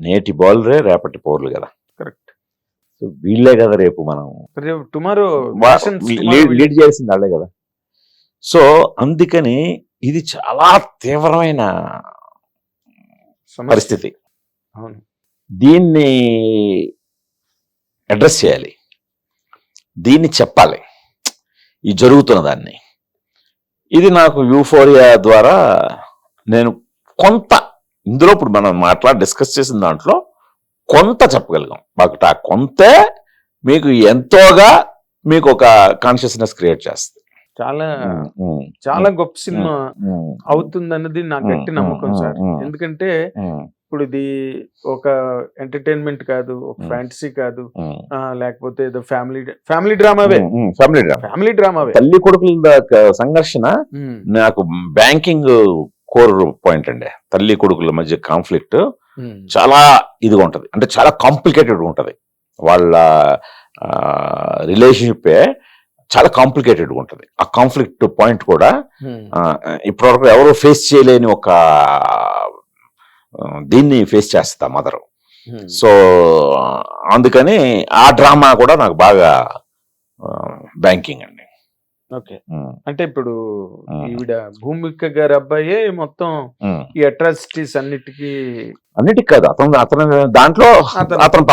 నేటి బౌలరే రేపటి పౌరులు కదా, కరెక్ట్. సో వీళ్ళే కదా రేపు మనం టుమారో లీడ్ చేయాల్సింది వాళ్ళే కదా. సో అందుకని ఇది చాలా తీవ్రమైన పరిస్థితి. అవును. దీన్ని అడ్రస్ చేయాలి, దీన్ని చెప్పాలి, ఈ జరుగుతున్న దాన్ని. ఇది నాకు యూఫోరియా ద్వారా నేను కొంత ఇందులో ఇప్పుడు మనం డిస్కస్ చేసిన దాంట్లో కొంత చెప్పగలిగాం. ఆ కొంతే మీకు ఎంతోగా మీకు ఒక కాన్షియస్నెస్ క్రియేట్ చేస్తుంది. చాలా గొప్ప సినిమా అవుతుంది అన్నది నా గట్టి నమ్మకం సార్. ఎందుకంటే ఇప్పుడు ఇది ఒక ఎంటర్టైన్మెంట్ కాదు, ఒక ఫ్యాంటసీ కాదు, లేకపోతే ఏదో ఫ్యామిలీ డ్రామావే. తల్లి కొడుకుల సంఘర్షణ నాకు బ్యాంకింగ్ కోర్ పాయింట్ అండి. తల్లి కొడుకుల మధ్య కాన్ఫ్లిక్ట్ చాలా ఇదిగా ఉంటది, అంటే చాలా కాంప్లికేటెడ్ ఉంటది. వాళ్ళ రిలేషన్షిప్ చాలా కాంప్లికేటెడ్ ఉంటది. ఆ కాన్ఫ్లిక్ట్ పాయింట్ కూడా ఇప్పటివరకు ఎవరు ఫేస్ చేయలేని ఒక దీన్ని ఫేస్ చేస్తా మదరు. సో అందుకని ఆ డ్రామా కూడా నాకు బాగా బ్యాంకింగ్ అండి. ఓకే. అంటే ఇప్పుడు ఈవిడ భూమిక గారి అబ్బాయే మొత్తం ఈ అట్రాసిటీస్ అన్నిటికీ కాదు, అతను దాంట్లో అతని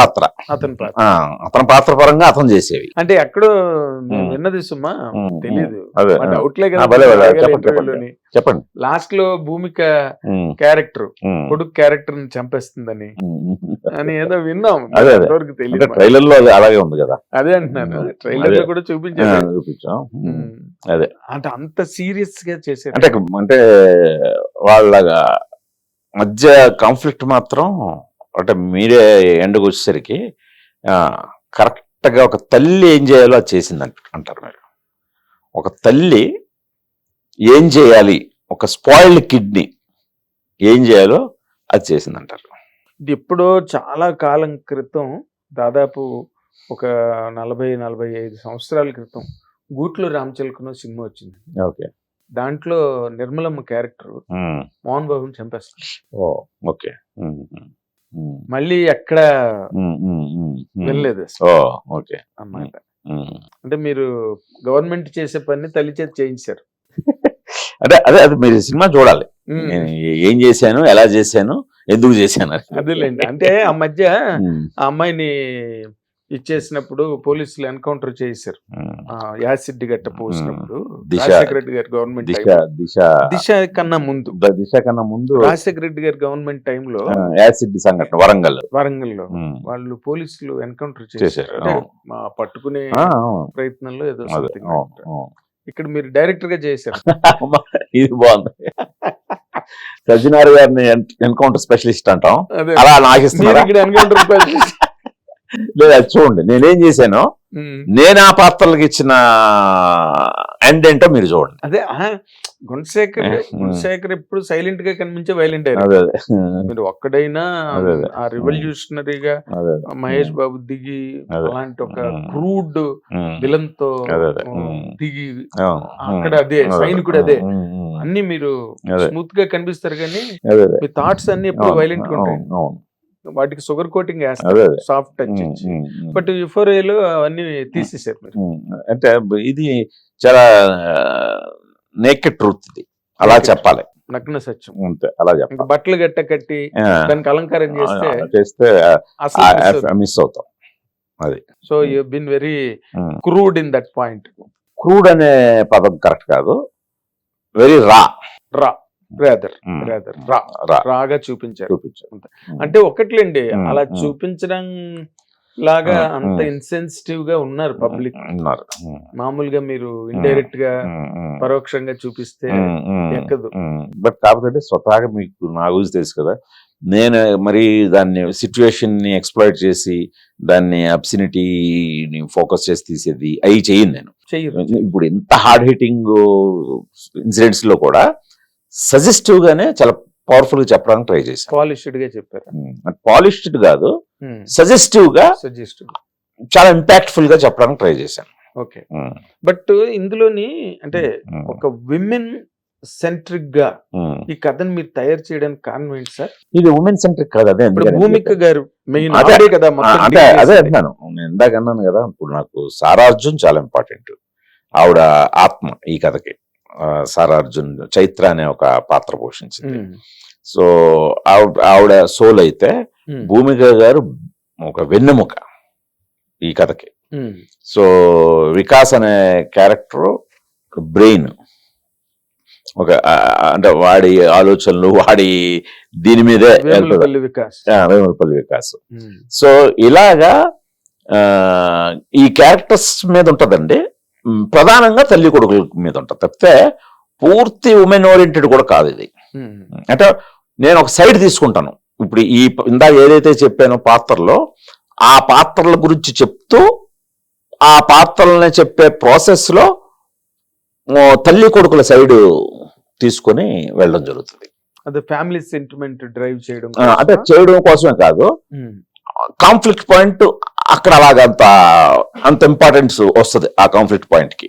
పాత్ర పరంగా అతను చేసేవి. అంటే ఎక్కడో విన్నది సుమా తెలీదు, చెప్పండి. లాస్ట్ లో భూమిక క్యారెక్టర్ కొడుకు క్యారెక్టర్ ని చంపేస్తుందని అని ఏదో విన్నాం. తెలియదు, ట్రైలర్ లో అలాగే ఉంది కదా. అదే అంటున్నాను, ట్రైలర్ లో కూడా చూపించాం. అదే అంటే అంత సీరియస్ గా చేశారు. అంటే వాళ్ళ మధ్య కాన్ఫ్లిక్ట్ మాత్రం అంటే మీరే ఎండకు వచ్చేసరికి కరెక్ట్ గా ఒక తల్లి ఏం చేయాలో అది చేసింది అంటారు మీరు. ఒక తల్లి ఏం చేయాలి, ఒక స్పాయిల్డ్ కిడ్నీ ఏం చేయాలో అది చేసింది అంటారు. ఇది ఎప్పుడో చాలా కాలం క్రితం, దాదాపు ఒక 40-45 సంవత్సరాల క్రితం గూట్లో రామచిలకనో సినిమా వచ్చింది. ఓకే. దాంట్లో నిర్మలమ్మ క్యారెక్టర్ మోహన్ బాబుని చంపేస్తారు. ఓకే. మళ్ళీ ఎక్కడ వెళ్ళలేదు ఓకే అన్నమాట. అంటే మీరు గవర్నమెంట్ చేసే పని తల్లి చేత చేయించారు. అంటే అదే మీరు సినిమా చూడాలి, ఏం చేశాను, ఎలా చేశాను, ఎందుకు చేశాను. అదేలేండి. అంటే ఆ మధ్య ఆ అమ్మాయిని ఇచ్చేసినప్పుడు పోలీసులు ఎన్కౌంటర్ చేశారు. యాసిడ్ గట్ట పోసినప్పుడు రాజశేఖర రెడ్డి గారి గవర్నమెంట్ దిశ కన్నా ముందు రాజశేఖర రెడ్డి గారి గవర్నమెంట్ టైంలో యాసిడ్ సంఘటన వరంగల్లో వాళ్ళు పోలీసులు ఎన్కౌంటర్ చేశారు. పట్టుకునే ప్రయత్నంలో ఏదో సంథింగ్. ఇక్కడ మీరు డైరెక్టర్ గా చేశారు. ఇది బాగుంది. సజ్జనార్ గారిని ఎన్కౌంటర్ స్పెషలిస్ట్ అంటాం, అలా నాకు ఎన్కౌంటర్ స్పెషలిస్ట్ లేదా చూడండి నేనేం చేశాను, నేను ఆ పాత్రలకు ఇచ్చిన ఎండ్ ఏంటో మీరు చూడండి. అదే గుణశేఖర్ ఎప్పుడు సైలెంట్ గా కనిపించే వైలెంట్ అయ్యారు. మీరు ఒక్కడైనా ఆ రివల్యూషనరీగా మహేష్ బాబు దిగి అలాంటి ఒక క్రూడ్ విలన్ తో దిగి అక్కడ అదే సైనికుడు అదే అన్ని మీరు స్మూత్ గా కనిపిస్తారు, కానీ మీ థాట్స్ అన్ని ఎప్పుడు వైలెంట్ గా ఉంటాయి. వాటికి షుగర్ కోటింగ్ వేస్తారు, సాఫ్ట్ టచ్ ఇచ్చి. బట్ యూఫోరియాలో అవన్నీ తీసేసారు మీరు. అంటే ఇది చాలా నేకెడ్ ట్రూత్, ఇది అలా చెప్పాలి, నగ్న సత్యం అంతే. అలా చెప్పాలి. బట్టలు గట్ట కట్టి దానికి అలంకారం చేస్తే మిస్ అవుతాం. అది. So you been very crude in that point. Crude అనే పదం కరెక్ట్ కాదు, వెరీ రా రాగా చూపించారు. అంటే ఒకట్లేండి, అలా చూపించడం లాగా అంత ఇన్సెన్సిటివ్ గా ఉన్నారు పబ్లిక్. మామూలుగా మీరు ఇండైరెక్ట్ గా పరోక్షంగా చూపిస్తే ఎక్కదు. బట్ కాకపోతే స్వతహాగా మీకు నా గురించి తెలుసు కదా, నేను మరి దాన్ని సిచ్యువేషన్ ని ఎక్స్ప్లాయిట్ చేసి దాన్ని అబ్సినిటీని ఫోకస్ చేసి తీసేది అవి చేయను నేను. ఇప్పుడు ఇంత హార్డ్ హిట్టింగ్ ఇన్సిడెంట్స్ లో కూడా సజెస్టివ్ గానే చాలా పవర్ఫుల్ గా చెప్పడానికి ట్రై చేశాను. పాలిష్డ్ గా చెప్పారు. పాలిష్డ్ కాదు, సజెస్టివ్ గా చాలా ఇంపాక్ట్ఫుల్ గా చెప్పడానికి ట్రై చేశాను. ఓకే. బట్ ఇందులోని అంటే ఒక విమెన్ సెంట్రిక్ గా ఈ కథను మీరు తయారు చేయడానికి కారణం ఏంటి సార్? ఇది ఉమెన్ సెంట్రిక్ కాదు, అదే భూమిక గారు మెయిన్ కదా. అదే అంటున్నాను, నేను ఇందాక అన్నాను కదా, ఇప్పుడు నాకు సారా అర్జున్ చాలా ఇంపార్టెంట్. ఆవిడ ఆత్మ ఈ కథకి. సారా అర్జున్ చైత్ర అనే ఒక పాత్ర పోషించింది. సో ఆవిడ సోల్ అయితే భూమిక గారు ఒక వెన్నెముక ఈ కథకి. సో వికాస్ అనే క్యారెక్టర్ బ్రెయిన్, ఒక అంటే వాడి ఆలోచనలు వాడి దీని మీదే వేములపల్లి వికాస్. వేములపల్లి వికాస్. సో ఇలాగా ఈ క్యారెక్టర్స్ మీద ఉంటదండి, ప్రధానంగా తల్లి కొడుకుల మీద ఉంటుంది తప్పితే పూర్తి ఉమెన్ ఓరియంటెడ్ కూడా కాదు ఇది. అంటే నేను ఒక సైడ్ తీసుకుంటాను. ఇప్పుడు ఈ ఇందాక ఏదైతే చెప్పానో పాత్రలో, ఆ పాత్రల గురించి చెప్తూ ఆ పాత్రలని చెప్పే ప్రాసెస్ లో తల్లి కొడుకుల సైడ్ తీసుకొని వెళ్ళడం జరుగుతుంది. అదే ఫ్యామిలీ సెంటిమెంట్ డ్రైవ్ చేయడం, అంటే చేయడం కోసమే కాదు, కాన్ఫ్లిక్ట్ పాయింట్ అక్కడ అలాగంత అంత ఇంపార్టెన్స్ వస్తుంది ఆ కాన్ఫ్లిక్ట్ పాయింట్ కి.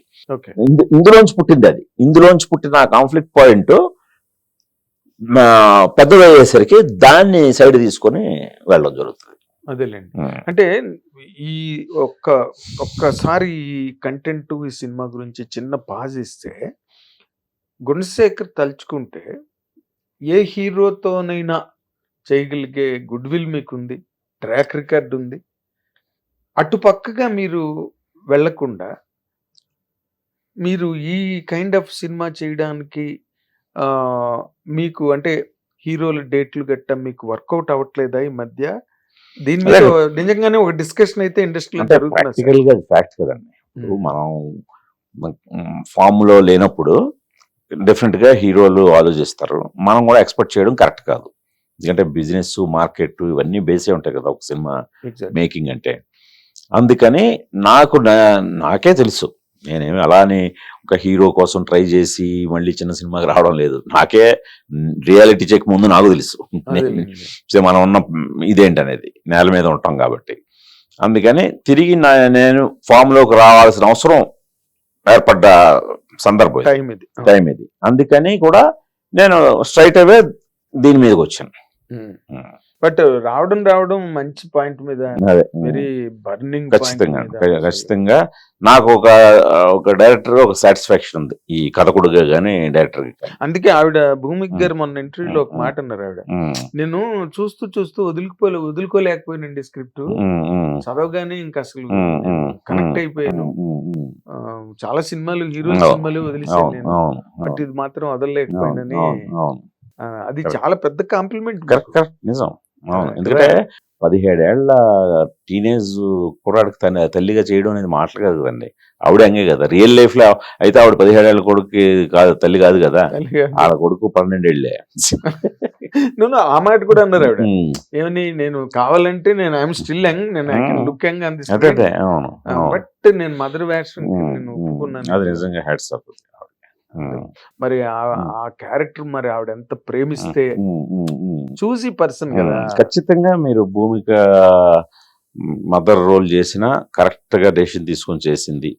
ఇందులోంచి పుట్టింది అది. ఇందులోంచి పుట్టిన ఆ కాన్ఫ్లిక్ట్ పాయింట్ పెద్దదయ్యేసరికి దాన్ని సైడ్ తీసుకొని వెళ్ళడం జరుగుతుంది. అదేలేండి. అంటే ఈ ఒక్కసారి ఈ కంటెంట్ ఈ సినిమా గురించి చిన్న పాజ్ ఇస్తే, గుణశేఖర్ తలుచుకుంటే ఏ హీరోతోనైనా చేయగలిగే గుడ్ విల్ మీకుంది, ట్రాక్ రికార్డ్ ఉంది. అటుపక్కగా మీరు వెళ్లకుండా మీరు ఈ కైండ్ ఆఫ్ సినిమా చేయడానికి మీకు అంటే హీరోల డేట్లు గట్ట మీకు వర్కౌట్ అవ్వట్లేదా ఈ మధ్య? దీని మీద నిజంగానే ఒక డిస్కషన్ అయితే ఇండస్ట్రీలో జరుగుతుంది. ఫ్యాక్ట్ కదండి. మనం ఫామ్ లో లేనప్పుడు డెఫినెట్ గా హీరోలు ఆలోచిస్తారు. మనం కూడా ఎక్స్పెక్ట్ చేయడం కరెక్ట్ కాదు. ఎందుకంటే బిజినెస్, మార్కెట్ ఇవన్నీ బేసే ఉంటాయి కదా ఒక సినిమా మేకింగ్ అంటే. అందుకని నాకే తెలుసు, నేనేమి అలానే ఒక హీరో కోసం ట్రై చేసి మళ్ళీ చిన్న సినిమాకి రావడం లేదు. నాకే రియాలిటీ చెక్ ముందు నాకు తెలుసు మనం ఉన్న ఇదేంటనేది, నేల మీద ఉంటాం కాబట్టి. అందుకని తిరిగి నేను ఫామ్ లోకి రావాల్సిన అవసరం ఏర్పడ్డ సందర్భం టైం ఇది. అందుకని కూడా నేను స్ట్రైట్ అవే దీని మీదకి వచ్చాను. బట్ రావడం మంచి పాయింట్ మీద, వెరీ బర్నింగ్. ఖచ్చితంగా నాకు ఒక డైరెక్టర్ ఒక సాటిస్ఫాక్షన్ ఉంది ఈ కథకుడుగా గానీ డైరెక్టర్. అందుకే ఆవిడ భూమిక గారు మొన్న ఇంటర్వ్యూలో ఒక మాట అన్నారు. ఆవిడ, నేను చూస్తూ వదులుకోలేకపోయానండి స్క్రిప్ట్, చదవగానే ఇంకా అసలు కనెక్ట్ అయిపోయాను. చాలా సినిమాలు హీరో సినిమాలు వదిలేసాను నేను, బట్ ఇది మాత్రం వదలలేకపోయానని. అది చాలా పెద్ద కాంప్లిమెంట్. కరెక్ట్, నిజం. ఎందుకంటే 17 ఏళ్ల టీనేజ్ కుర్రాడికి తల్లిగా చేయడం అనేది మాటలు కాదు కదండి. ఆవిడ హంగే కదా రియల్ లైఫ్ లో. అయితే ఆవిడ 17 ఏళ్ల కొడుకు కాదు, తల్లి కాదు కదా, ఆవిడ కొడుకు 12 ఏళ్లే. ఆ మాట కూడా అన్నారు ఆవిడ. ఏమని, నేను కావాలంటే నేను ఐఎమ్ స్టిల్ యంగ్, నేను లుక్ యంగ్ అందిస్తాను, బట్ నేను మదర్ వేషన్ నేను ఒప్పుకున్నాను. అది నిజంగా హ్యాట్స్ ఆఫ్. మరి ఆ క్యారెక్టర్ మరి ఆవిడ ఎంత ప్రేమిస్తే చూసి పర్సన్ కదా. ఖచ్చితంగా మీరు భూమిక మదర్ రోల్ చేసినా కరెక్ట్ గా డెసిషన్ తీసుకొని చేసింది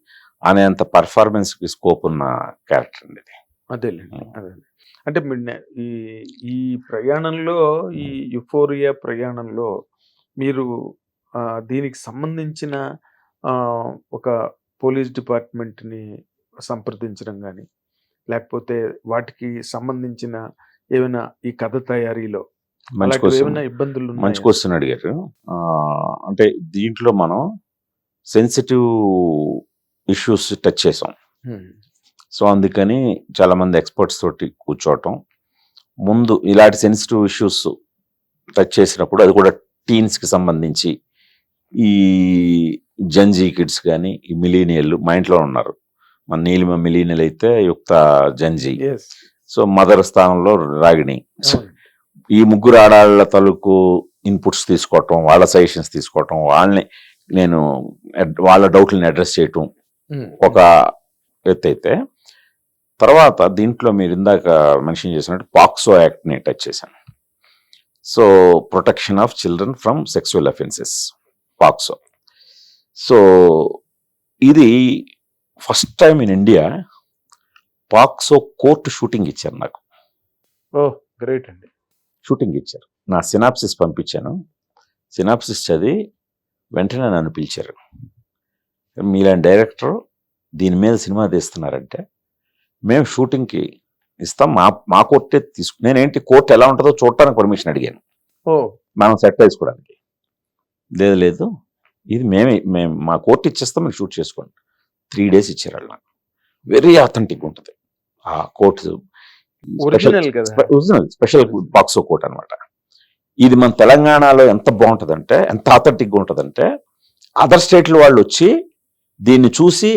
అనేంత పర్ఫార్మెన్స్ కి స్కోప్ ఉన్న క్యారెక్టర్ అండి ఇది. అదేలేండి. అంటే ఈ ప్రయాణంలో, ఈ యుఫోరియా ప్రయాణంలో మీరు దీనికి సంబంధించిన ఒక పోలీస్ డిపార్ట్మెంట్ ని సంప్రదించడం కానీ, లేకపోతే వాటికి సంబంధించిన ఏమైనా ఈ కథ తయారీలో ఏమైనా ఇబ్బందులు? మంచి క్వశ్చన్ అడిగారు. అంటే దీంట్లో మనం సెన్సిటివ్ ఇష్యూస్ టచ్ చేసాం. సో అందుకని చాలా మంది ఎక్స్పర్ట్స్ తోటి కూర్చోవటం, ముందు ఇలాంటి సెన్సిటివ్ ఇష్యూస్ టచ్ చేసినప్పుడు, అది కూడా టీన్స్ కి సంబంధించి, ఈ జంజీ కిడ్స్ కానీ ఈ మిలీనియల్ మా ఇంట్లో ఉన్నారు. మన నీలిమ మిలీనియల్ అయితే యుక్త జంజీ, సో మదర్ స్థానంలో రాగిణి. ఈ ముగ్గురు ఆడాళ్ళ తలుకు ఇన్పుట్స్ తీసుకోవటం, వాళ్ళ సజెషన్స్ తీసుకోవటం, వాళ్ళ డౌట్లని అడ్రస్ చేయటం ఒక ఎత్తు అయితే, తర్వాత దీంట్లో మీరు ఇందాక మెన్షన్ చేసినట్టు పాక్సో యాక్ట్ ని టచ్ చేశాను. So protection of children from sexual offences, POCSO. So ఇది first time in India POCSO court shooting ఇచ్చారు నాకు. గ్రేట్ అండి. షూటింగ్ ఇచ్చారు, నా సినాప్సిస్ పంపించాను. సినాప్సిస్ చదివి వెంటనే నన్ను పిలిచారు. మీలాంటి డైరెక్టర్ దీని మీద సినిమా తీస్తున్నారంటే మేము షూటింగ్కి ఇస్తాం, మా కోర్టే నేనేంటి కోర్టు ఎలా ఉంటుందో చూడటానికి పర్మిషన్ అడిగాను ఓ మనం సెట్ వేసుకోవడానికి. లేదు ఇది మేము మా కోర్టు ఇచ్చేస్తాం, మీరు షూట్ చేసుకోండి. 3 days ఇచ్చారు వాళ్ళు నాకు. వెరీ ఆథెంటిక్ ఉంటుంది ఆ కోర్టు, ఒరిజినల్ కదా. ఒరిజినల్ స్పెషల్ బాక్సో కోర్ట్ అనమాట. ఇది మన తెలంగాణలో ఎంత బాగుంటుందంటే, ఎంత ఆథెంటిక్గా ఉంటుందంటే, అదర్ స్టేట్ల వాళ్ళు వచ్చి దీన్ని చూసి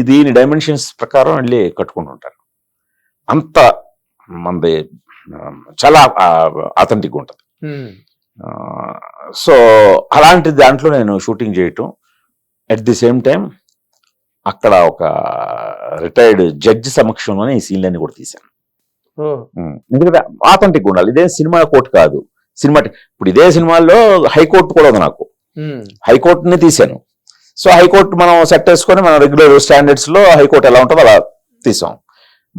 దీని డైమెన్షన్స్ ప్రకారం వెళ్ళి కట్టుకుంటుంటారు. అంత మనది చాలా ఆథెంటిక్గా ఉంటుంది. సో అలాంటి దాంట్లో నేను షూటింగ్ చేయటం, అట్ ది సేమ్ టైం అక్కడ ఒక రిటైర్డ్ జడ్జి సమక్షంలోనే ఈ సీన్లన్నీ కూడా తీశాను. ఎందుకంటే ఆథెంటిక్ ఉండాలి. ఇదే సినిమా కోర్టు కాదు, ఇప్పుడు ఇదే సినిమాల్లో హైకోర్టు కూడా ఉంది నాకు, హైకోర్టుని తీశాను. సో హైకోర్టు మనం సెట్ వేసుకొని మన రెగ్యులర్ స్టాండర్డ్స్ లో హైకోర్టు ఎలా ఉంటుందో అలా తీసాం.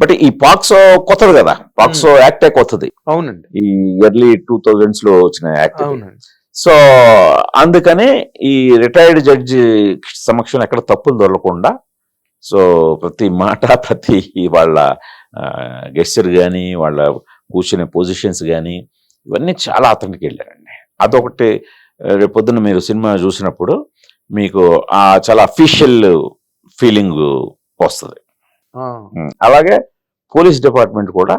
బట్ ఈ పాక్సో కొత్తది కదా, పాక్సో యాక్టే కొత్తది. అవునండి, ఈ ఎర్లీ 2000s లో వచ్చిన యాక్ట్. సో అందుకని ఈ రిటైర్డ్ జడ్జి సమక్షంలో ఎక్కడ తప్పులు దొరకకుండా, సో ప్రతి మాట, ప్రతి వాళ్ళ గెస్చర్ కానీ, వాళ్ళ కూర్చునే పొజిషన్స్ కానీ, ఇవన్నీ చాలా అతనికి వెళ్ళారండి. అదొకటి రేపొద్దున మీరు సినిమా చూసినప్పుడు మీకు చాలా అఫీషియల్ ఫీలింగ్ వస్తుంది. అలాగే పోలీస్ డిపార్ట్మెంట్ కూడా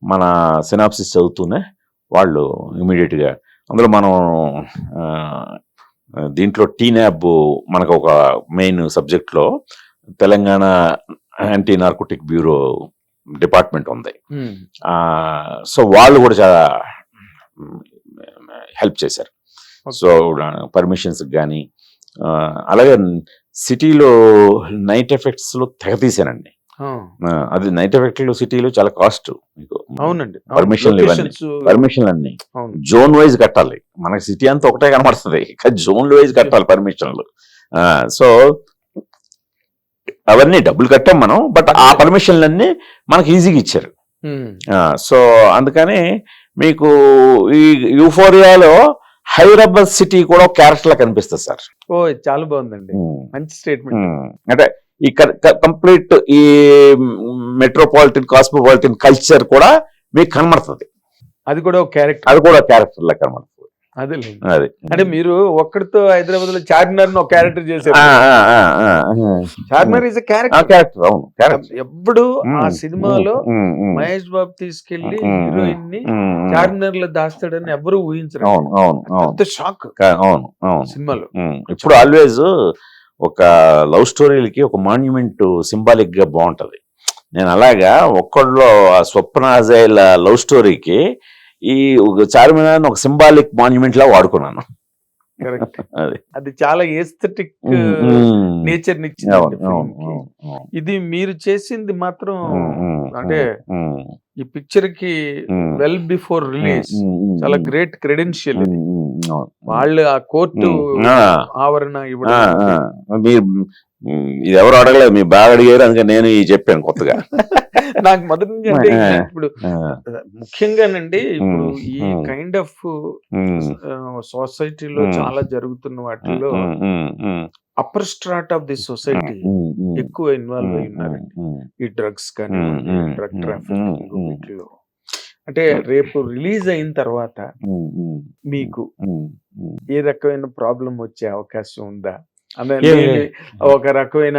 మన సినాప్సిస్ చదువుతూనే వాళ్ళు ఇమీడియట్ గా, అందులో మనం దీంట్లో టీనాబ్ మనకు ఒక మెయిన్ సబ్జెక్ట్ లో Telangana anti narcotic bureau department ఉంది. సో వాళ్ళు కూడా చాలా హెల్ప్ చేశారు. సో పర్మిషన్స్ కానీ, అలాగే సిటీలో నైట్ ఎఫెక్ట్స్ లో తెగ తీసానండి. అది నైట్ ఎఫెక్ట్లు సిటీలో చాలా కాస్ట్. అవునండి, పర్మిషన్ అన్ని జోన్ వైజ్ కట్టాలి. మనకి సిటీ అంతా ఒకటే కనబడుతుంది, జోన్ వైజ్ కట్టాలి పర్మిషన్లు. సో అవన్నీ డబ్బులు కట్టాం మనం, బట్ ఆ పర్మిషన్లన్నీ మనకి ఈజీగా ఇచ్చారు. సో అందుకని మీకు ఈ యూఫోరియాలో హైదరాబాద్ సిటీ కూడా ఒక క్యారెక్టర్ లా కనిపిస్తుంది సార్. ఓ చాలా బాగుందండి, మంచి స్టేట్మెంట్. అంటే ఈ కంప్లీట్ ఈ మెట్రోపాలిటన్ కాస్మోపాలిటన్ కల్చర్ కూడా మీకు కనబడుతుంది. అది కూడా ఒక క్యారెక్టర్, అది కూడా క్యారెక్టర్ లా కనబడుతుంది. అదే అంటే మీరు ఒక్కడితో హైదరాబాద్ లో చార్మినార్ ఒక క్యారెక్టర్ చేశారు. Charminar is character. ఎప్పుడు ఆ సినిమాలో మహేష్ బాబు తీసుకెళ్లి హీరోయిన్ ని చార్మినార్ లో దాస్తాడని ఎవరు ఊహించరు. అంత షాక్ సినిమాలో. ఇప్పుడు ఆల్వేస్ ఒక లవ్ స్టోరీలకి ఒక మాన్యుమెంట్ సింబాలిక్ గా బాగుంటది. నేను అలాగా ఒక్కడిలో ఆ స్వప్న అజయ్ లవ్ స్టోరీకి ఈ చార్మినార్ ఒక సింబాలిక్ మాన్యుమెంట్ లా వాడుకున్నాను. అది చాలా ఎస్థెటిక్ నేచర్ నిచ్చింది. ఇది మీరు చేసింది మాత్రం అంటే ఈ పిక్చర్ కి వెల్ బిఫోర్ రిలీజ్ చాలా గ్రేట్ క్రెడెన్షియల్. వాళ్ళు ఆ కోర్టు ఆవరణ ఇవ్వడం ఇది ఎవరు అడగలేదు, మీరు బాగా అడిగారు, అందుకే నేను చెప్పాను కొత్తగా. నాకు మొదటి నుంచి అంటే ఇప్పుడు ముఖ్యంగానండి, ఇప్పుడు ఈ కైండ్ ఆఫ్ సొసైటీలో చాలా జరుగుతున్న వాటిల్లో upper strata of the society ఎక్కువ ఇన్వాల్వ్ అయి ఉన్నారండి. ఈ డ్రగ్స్ కానీ, డ్రగ్ ట్రాఫికింగ్ వీటిలో. అంటే రేపు రిలీజ్ అయిన తర్వాత మీకు ఏ రకమైన ప్రాబ్లం వచ్చే అవకాశం ఉందా? ఒక రకమైన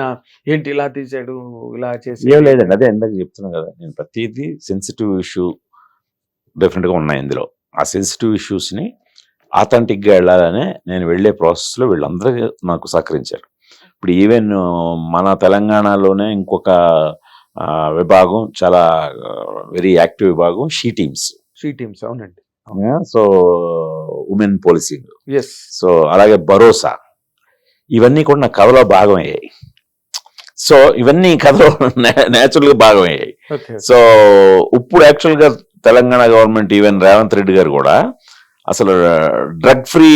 ఏంటి ఇలా తీసాడు ఇలా చేసి? ఏం లేదండి, అదే ఇందాక చెప్తున్నాను కదా, నేను ప్రతిదీ సెన్సిటివ్ ఇష్యూ డెఫినెట్ గా ఉన్నాయి ఇందులో. ఆ సెన్సిటివ్ ఇష్యూస్ ని ఆథెంటిక్ గా వెళ్ళాలనే నేను వెళ్లే ప్రాసెస్ లో వీళ్ళందరూ నాకు సహకరించారు. ఇప్పుడు ఈవెన్ మన తెలంగాణలోనే ఇంకొక విభాగం, చాలా వెరీ యాక్టివ్ విభాగం, షీ టీమ్స్. అవునండి. సో ఉమెన్ పోలీసింగ్, సో అలాగే భరోసా, ఇవన్నీ కూడా నా కథలో భాగం అయ్యాయి. సో ఇవన్నీ కథలో నేచురల్ గా భాగం అయ్యాయి. సో ఇప్పుడు యాక్చువల్ గా తెలంగాణ గవర్నమెంట్, ఈవెన్ రేవంత్ రెడ్డి గారు కూడా అసలు డ్రగ్ ఫ్రీ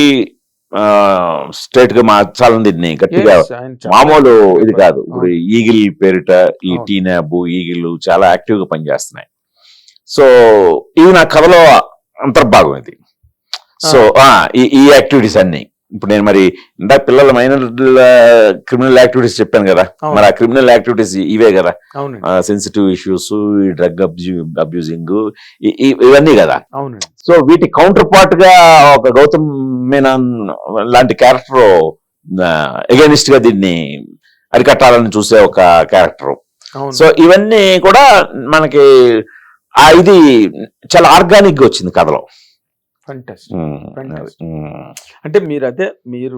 స్టేట్ గా మార్చాలని దీన్ని గట్టిగా, మామూలు ఇది కాదు. ఇప్పుడు ఈగిల్ పేరిట ఈ టీనాబ్, ఈగిల్ చాలా యాక్టివ్ గా పనిచేస్తున్నాయి. సో ఇది నా కథలో అంతర్భాగం ఇది. సో ఈ యాక్టివిటీస్ అన్ని ఇప్పుడు నేను మరి ఇందాక పిల్లల మైనర్ క్రిమినల్ యాక్టివిటీస్ చెప్పాను కదా, అవును. మరి ఆ క్రిమినల్ యాక్టివిటీస్ ఇవే కదా, అవునండి. సెన్సిటివ్ ఇష్యూస్, డ్రగ్ అబ్యూజింగ్, ఇవన్నీ కదా. అవునండి. సో వీటి కౌంటర్ పార్ట్ గా ఒక గౌతమ్ మీనన్ లాంటి క్యారెక్టర్ ఎగైనిస్ట్ గా దీన్ని అరికట్టాలని చూసే ఒక క్యారెక్టర్. అవును. సో ఇవన్నీ కూడా మనకి ఇది చాలా ఆర్గానిక్ గా వచ్చింది కథలో. Fantastic. అంటే మీరు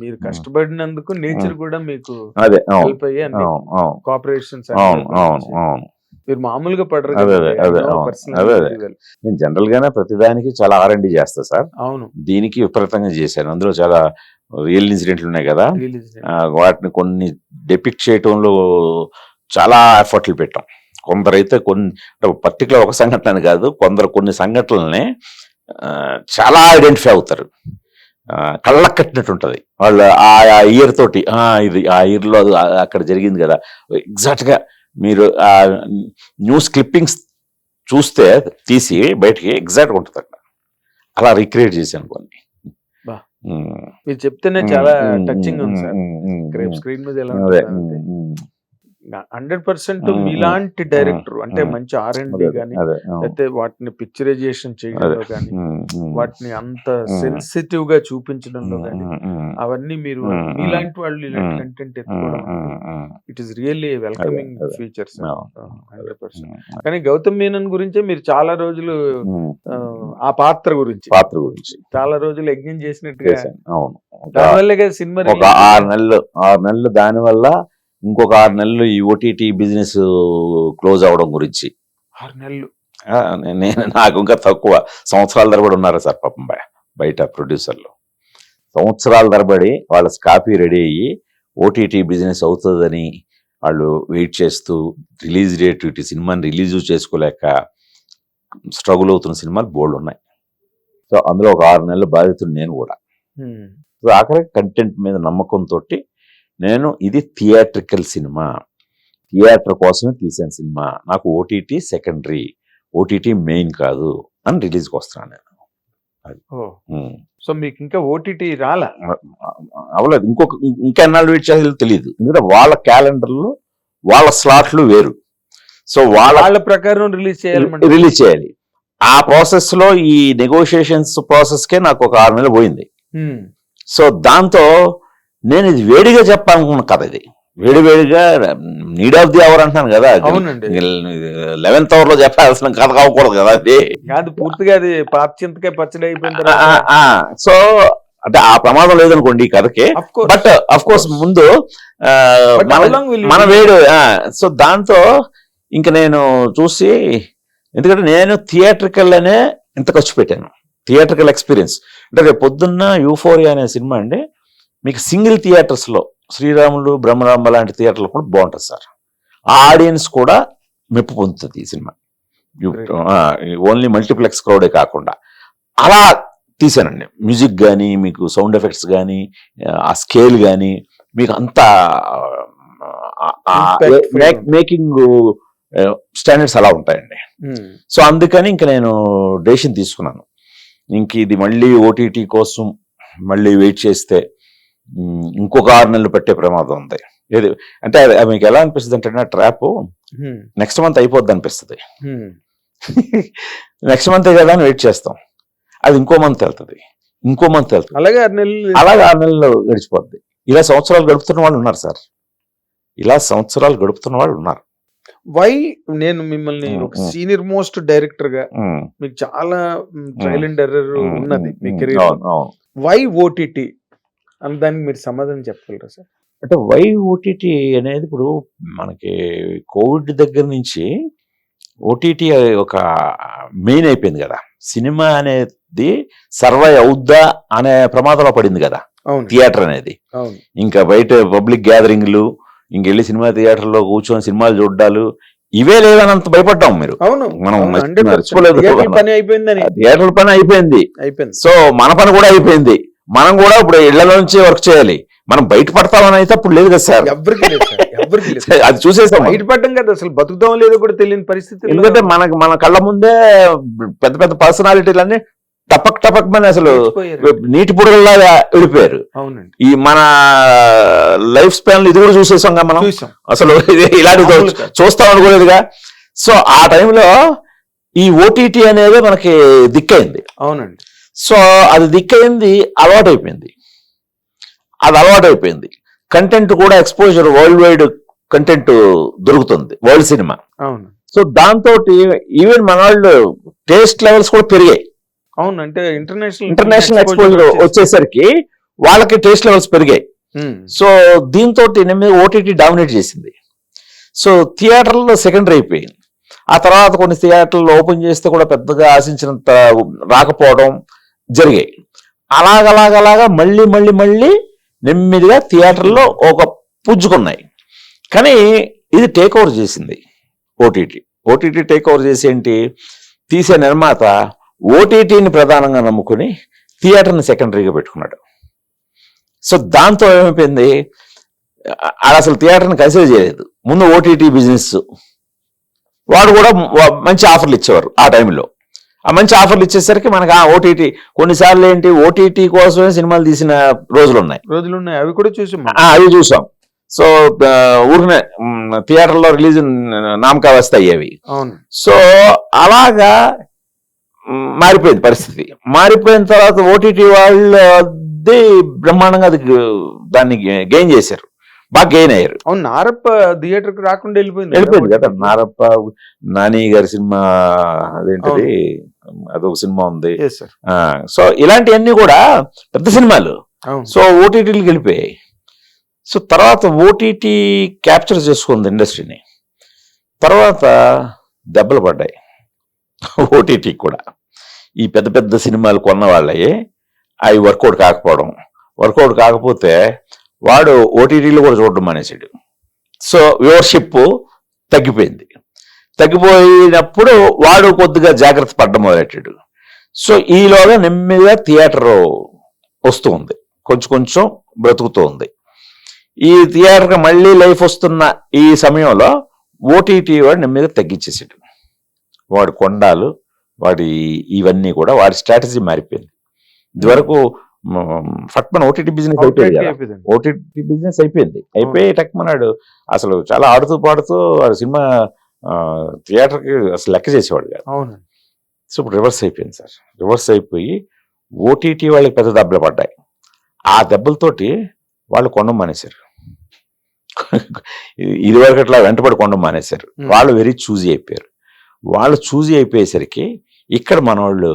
మీరు కష్టపడినందుకు నేచర్ కూడా మీకు అదే హెల్ప్ అయ్యి అన్ని కోఆపరేషన్స్ మీరు మామూలుగా పడరు అదే కదా, అదే అదే I know అవును. personally అదే very well. నేను జనరల్ గానే ప్రతిదానికి చాలా R&D చేస్తా సార్. అవును. దీనికి విపరీతంగా చేశాను. అందులో చాలా రియల్ ఇన్సిడెంట్లు ఉన్నాయి కదా, Release day. వాటిని కొన్ని డెపిక్ట్ చేయటంలో చాలా ఎఫర్ట్లు పెట్టాం. కొందరైతే పర్టికులర్ ఒక సంఘటన అని కాదు, కొన్ని సంఘటనల్ని చాలా ఐడెంటిఫై అవుతారు. కళ్ళకు కట్టినట్టు ఉంటుంది. వాళ్ళు ఆ ఇయర్ తోటి ఇది ఆ ఇయర్ లో అక్కడ జరిగింది కదా, ఎగ్జాక్ట్ గా మీరు ఆ న్యూస్ క్లిప్పింగ్స్ చూస్తే తీసి బయటికి ఎగ్జాక్ట్ ఉంటుంది అక్కడ. అలా రీక్రియేట్ చేశాను కొన్ని. బా. మీరు చెప్తేనే చాలా టచింగ్ ఉంది సార్. రేపు స్క్రీన్ మీద ఎలా ఉంటుంది 100% మీలాంటి డైరెక్టర్ అంటే మంచి R&D గానీ లేకపోతే వాటిని పిక్చరైజేషన్ చేయడంలో కానీ వాటిని అంత సెన్సిటివ్ గా చూపించడంలో కానీ అవన్నీ మీరు మీలాంటి వాళ్ళు ఇలాంటి కంటెంట్ ఎత్తుకోవడం it is really welcoming features 100%. కానీ గౌతమ్ మీనన్ గురించే మీరు చాలా రోజులు ఆ పాత్ర గురించి చాలా రోజులు యజ్ఞం చేసినట్టుగా. దానివల్లే కదా సినిమా ఒక 6 నెలలు దానివల్ల, ఇంకొక 6 నెలలు ఈ OTT బిజినెస్ క్లోజ్ అవడం గురించి. 6 నెలలు నాకు ఇంకా తక్కువ సంవత్సరాల తరబడి ఉన్నారు సార్ పాపం బయట ప్రొడ్యూసర్లు. సంవత్సరాల తరబడి వాళ్ళ కాపీ రెడీ అయ్యి OTT బిజినెస్ అవుతుందని వాళ్ళు వెయిట్ చేస్తూ రిలీజ్ డేట్ ఇటు సినిమాని రిలీజ్ చేసుకోలేక స్ట్రగుల్ అవుతున్న సినిమాలు బోల్డ్ ఉన్నాయి. సో అందులో ఒక 6 నెలలు బాధితుడు నేను కూడా. సో ఆఖరికి కంటెంట్ మీద నమ్మకంతో నేను ఇది థియేట్రికల్ సినిమా, థియేటర్ కోసమే తీసాను సినిమా, నాకు OTT సెకండరీ, OTT మెయిన్ కాదు అని రిలీజ్కి వస్తున్నాను నేను. సో మీకు ఇంకా OTT రాలా? అవలేదు. ఇంకా ఎన్నాళ్ళు వెయిట్ చేయాలో తెలియదు. ఎందుకంటే వాళ్ళ క్యాలెండర్లో వాళ్ళ స్లాట్లు వేరు. సో వాళ్ళ ప్రకారం రిలీజ్ చేయాలి. ఆ ప్రాసెస్ లో ఈ నెగోషియేషన్స్ ప్రాసెస్కే నాకు ఒక 6 నెలలు పోయింది. సో దాంతో నేను ఇది వేడిగా చెప్పాలనుకున్న కథ, ఇది వేడిగా నీడ్ ఆఫ్ ది అవర్ అంటున్నాను కదా, 11th hour లో చెప్పాల్సిన కథ కావకూడదు కదా అది. కాదు, పూర్తిగా అది పాచింతకాయ పచ్చడి అయిపోయింది. సో అంటే ఆ ప్రమాదం లేదనుకోండి ఈ కథకి, బట్ అఫ్ కోర్స్ ముందు మన వేడు. సో దాంతో ఇంకా నేను చూసి, ఎందుకంటే నేను థియేట్రికల్ అనే ఇంత ఖర్చు పెట్టాను, థియేట్రికల్ ఎక్స్పీరియన్స్. అంటే రేపు పొద్దున్న యూఫోరియా అనే సినిమా అండి మీకు సింగిల్ థియేటర్స్ లో శ్రీరాములు, బ్రహ్మరాంబ లాంటి థియేటర్లు కూడా బాగుంటుంది సార్. ఆ ఆడియన్స్ కూడా మెప్పు పొందుతుంది ఈ సినిమా. ఓన్లీ మల్టీప్లెక్స్ క్రౌడే కాకుండా అలా తీసానండి. మ్యూజిక్ కానీ, మీకు సౌండ్ ఎఫెక్ట్స్ కానీ, ఆ స్కేల్ కానీ, మీకు అంతా మేకింగ్ స్టాండర్డ్స్ అలా ఉంటాయండి. సో అందుకని ఇంక నేను డెసిషన్ తీసుకున్నాను, ఇంక ఇది మళ్ళీ OTT కోసం మళ్ళీ వెయిట్ చేస్తే ఇంకొక 6 నెలలు పట్టే ప్రమాదం ఉంది. ఏది అంటే మీకు ఎలా అనిపిస్తుంది అంటే, నా ట్రాప్ నెక్స్ట్ మంత్ అయిపోద్ది అనిపిస్తుంది. నెక్స్ట్ మంతే కదా అని వెయిట్ చేస్తాం, అది ఇంకో మంత్ వెళ్తుంది, అలాగే 6 నెలలు గడిచిపోద్ది. ఇలా సంవత్సరాలు గడుపుతున్న వాళ్ళు ఉన్నారు సార్, వై నేను మిమ్మల్ని ఒక సీనియర్ మోస్ట్ డైరెక్టర్ గా మీకు చాలా ట్రయల్ అండ్ ఎర్రర్ ఉన్నది మీ కెరీర్, వై OTT అని దానికి మీరు సమాధానం చెప్పగలరా సార్? అంటే వై OTT అనేది, ఇప్పుడు మనకి కోవిడ్ దగ్గర నుంచి OTT ఒక మెయిన్ అయిపోయింది కదా. సినిమా అనేది సర్వైవ్ అవుద్దా అనే ప్రమాదంలో పడింది కదా థియేటర్ అనేది. ఇంకా బయట పబ్లిక్ గ్యాదరింగ్లు, ఇంకెళ్ళి సినిమా థియేటర్లో కూర్చొని సినిమాలు చూడ్డాలు, ఇవే లేదనంత భయపడ్డాం మీరు. మనం మర్చిపోలేదు, థియేటర్ పని అయిపోయింది. సో మన పని కూడా అయిపోయింది. మనం కూడా ఇప్పుడు ఇళ్లలో నుంచి వర్క్ చేయాలి. మనం బయటపడతామని అయితే అప్పుడు లేదు కదా సార్, ఎవరికి అది చూసేసాం. బయటపడడం కదా, అసలు బతుకుతాం లేదో కూడా తెలియని పరిస్థితి. ఎందుకంటే మన కళ్ళ ముందే పెద్ద పెద్ద పర్సనాలిటీలన్నీ టపక్ టపక్ మని అసలు లేచిపోయారు. నీటి బుడగల్లాగా వెళ్ళిపోయారు. అవునండి, ఈ మన లైఫ్ స్పాన్ లో ఇది కూడా చూసేసాం కదా మనం. చూసాం. అసలు ఇలాంటి మామూలు కాదు. చూస్తాం అనుకోలేదుగా. సో ఆ టైంలో ఈ ఓటీటీ అనేది మనకి దిక్కైంది. అవునండి, సో అది దిక్కైంది, అలవాటైపోయింది. అది అలవాటైపోయింది. కంటెంట్ కూడా ఎక్స్పోజర్, వరల్డ్ వైడ్ కంటెంట్ దొరుకుతుంది, వరల్డ్ సినిమా. అవును సో దాంతో ఈవెన్ మన వాళ్ళు టేస్ట్ లెవెల్స్ కూడా పెరిగాయి. అవును, అంటే ఇంటర్నేషనల్ ఎక్స్పోజర్ వచ్చేసరికి వాళ్ళకి టేస్ట్ లెవెల్స్ పెరిగాయి. సో దీంతో ఓటీటీ డామినేట్ చేసింది. సో థియేటర్లో సెకండరీ అయిపోయింది. ఆ తర్వాత కొన్ని థియేటర్లు ఓపెన్ చేస్తే కూడా పెద్దగా ఆశించినంత రాకపోవడం జరిగాయి. అలాగలాగలాగా మళ్ళీ మళ్ళీ మళ్ళీ నెమ్మదిగా థియేటర్లో ఒక పుంజుకున్నాయి. కానీ ఇది టేక్ ఓవర్ చేసింది ఓటీటీ. ఓటీటీ టేక్ ఓవర్ చేసి ఏంటి, తీసే నిర్మాత ఓటీటీని ప్రధానంగా నమ్ముకుని థియేటర్ని సెకండరీగా పెట్టుకున్నాడు. సో దాంతో ఏమైపోయింది, అసలు థియేటర్ని కన్సిడర్ చేయలేదు. ముందు ఓటీటీ బిజినెస్ వాడు కూడా మంచి ఆఫర్లు ఇచ్చేవారు ఆ టైంలో. ఆ మంచి ఆఫర్లు ఇచ్చేసరికి మనకు ఆ ఓటీటీ కొన్నిసార్లు ఏంటి, ఓటీటీ కోసమే సినిమాలు తీసిన రోజులు ఉన్నాయి. అవి కూడా చూసాం. అవి చూసాం. సో ఊరినే థియేటర్లో రిలీజ్ నామకా వస్తాయి అవి. సో అలాగా మారిపోయింది పరిస్థితి. మారిపోయిన తర్వాత ఓటీటీ వాళ్ళది బ్రహ్మాండంగా అది దాన్ని గెయిన్ చేశారు, బాగా గెయిన్ అయ్యారు. అవును, నారప్ప థియేటర్ కి రాకుండా వెళ్ళిపోయింది కదా. నారప్ప, నాని గారి సినిమా అదేంటిది, అదొక సినిమా ఉంది. సో ఇలాంటివన్నీ కూడా పెద్ద సినిమాలు. సో ఓటీటీలకు వెళ్ళిపోయాయి. సో తర్వాత ఓటీటీ క్యాప్చర్ చేసుకుంది ఇండస్ట్రీని. తర్వాత దెబ్బలు పడ్డాయి ఓటీటీ కూడా. ఈ పెద్ద పెద్ద సినిమాలు కొన్న వాళ్ళే అవి వర్కౌట్ కాకపోవడం. వర్కౌట్ కాకపోతే వాడు ఓటీటీలో కూడా చూడడం మానేసాడు. సో వ్యూవర్షిప్ తగ్గిపోయింది. తగ్గిపోయినప్పుడు వాడు కొద్దిగా జాగ్రత్త పడడం మొదలెట్టాడు. సో ఈలోగా నెమ్మదిగా థియేటర్ వస్తూ ఉంది, కొంచెం కొంచెం బ్రతుకుతూ ఉంది. ఈ థియేటర్కి మళ్ళీ లైఫ్ వస్తున్న ఈ సమయంలో ఓటీటీ వాడు నెమ్మదిగా తగ్గించేసాడు. వాడు కొండాలు, వాడి ఇవన్నీ కూడా వాడి స్ట్రాటజీ మారిపోయింది. ఇదివరకు ఫట్మన్ ఓటీటీ బిజినెస్ అయిపోయింది కదా. ఓటీటీ బిజినెస్ అయిపోయి టక్మన్నాడు. అసలు చాలా ఆడుతూ పాడుతూ వాడు సినిమా థియేటర్కి అసలు లెక్క చేసేవాడు కాదు. సో ఇప్పుడు రివర్స్ అయిపోయింది సార్. రివర్స్ అయిపోయి ఓటీటీ వాళ్ళకి పెద్ద దెబ్బలు పడ్డాయి. ఆ దెబ్బలతోటి వాళ్ళు కొండం మానేశారు. ఇదివరకు అట్లా వెంటబడి కొండం మానేశారు. వాళ్ళు వెరీ చూజీ అయిపోయారు. వాళ్ళు చూజీ అయిపోయేసరికి ఇక్కడ మన వాళ్ళు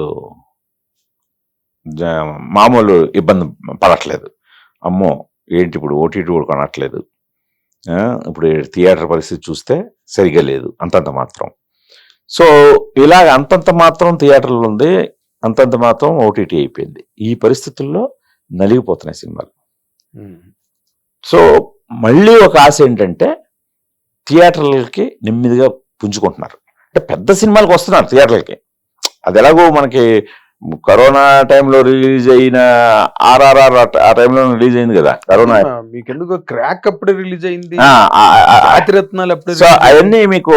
మామూలు ఇబ్బంది పడట్లేదు. అమ్మో ఏంటి ఇప్పుడు ఓటీటీ కూడా కొనట్లేదు, ఇప్పుడు థియేటర్ పరిస్థితి చూస్తే సరిగా లేదు, అంతంత మాత్రం. సో ఇలాగ అంతంత మాత్రం థియేటర్లు ఉంది, అంతంత మాత్రం ఓటీటీ అయిపోయింది. ఈ పరిస్థితుల్లో నలిగిపోతున్నాయి సినిమాలు. సో మళ్ళీ ఒక ఆశ ఏంటంటే థియేటర్లకి నెమ్మదిగా పుంజుకుంటున్నారు. అంటే పెద్ద సినిమాలకు వస్తున్నారు థియేటర్లకి. అది ఎలాగో మనకి కరోనా టైంలో రిలీజ్ అయిన RRR ఆ టైంలో రిలీజ్ అయింది కదా. కరోనా మీకెందుకు క్రాక్ అప్పుడే రిలీజ్ అయింది, సో అవన్నీ మీకు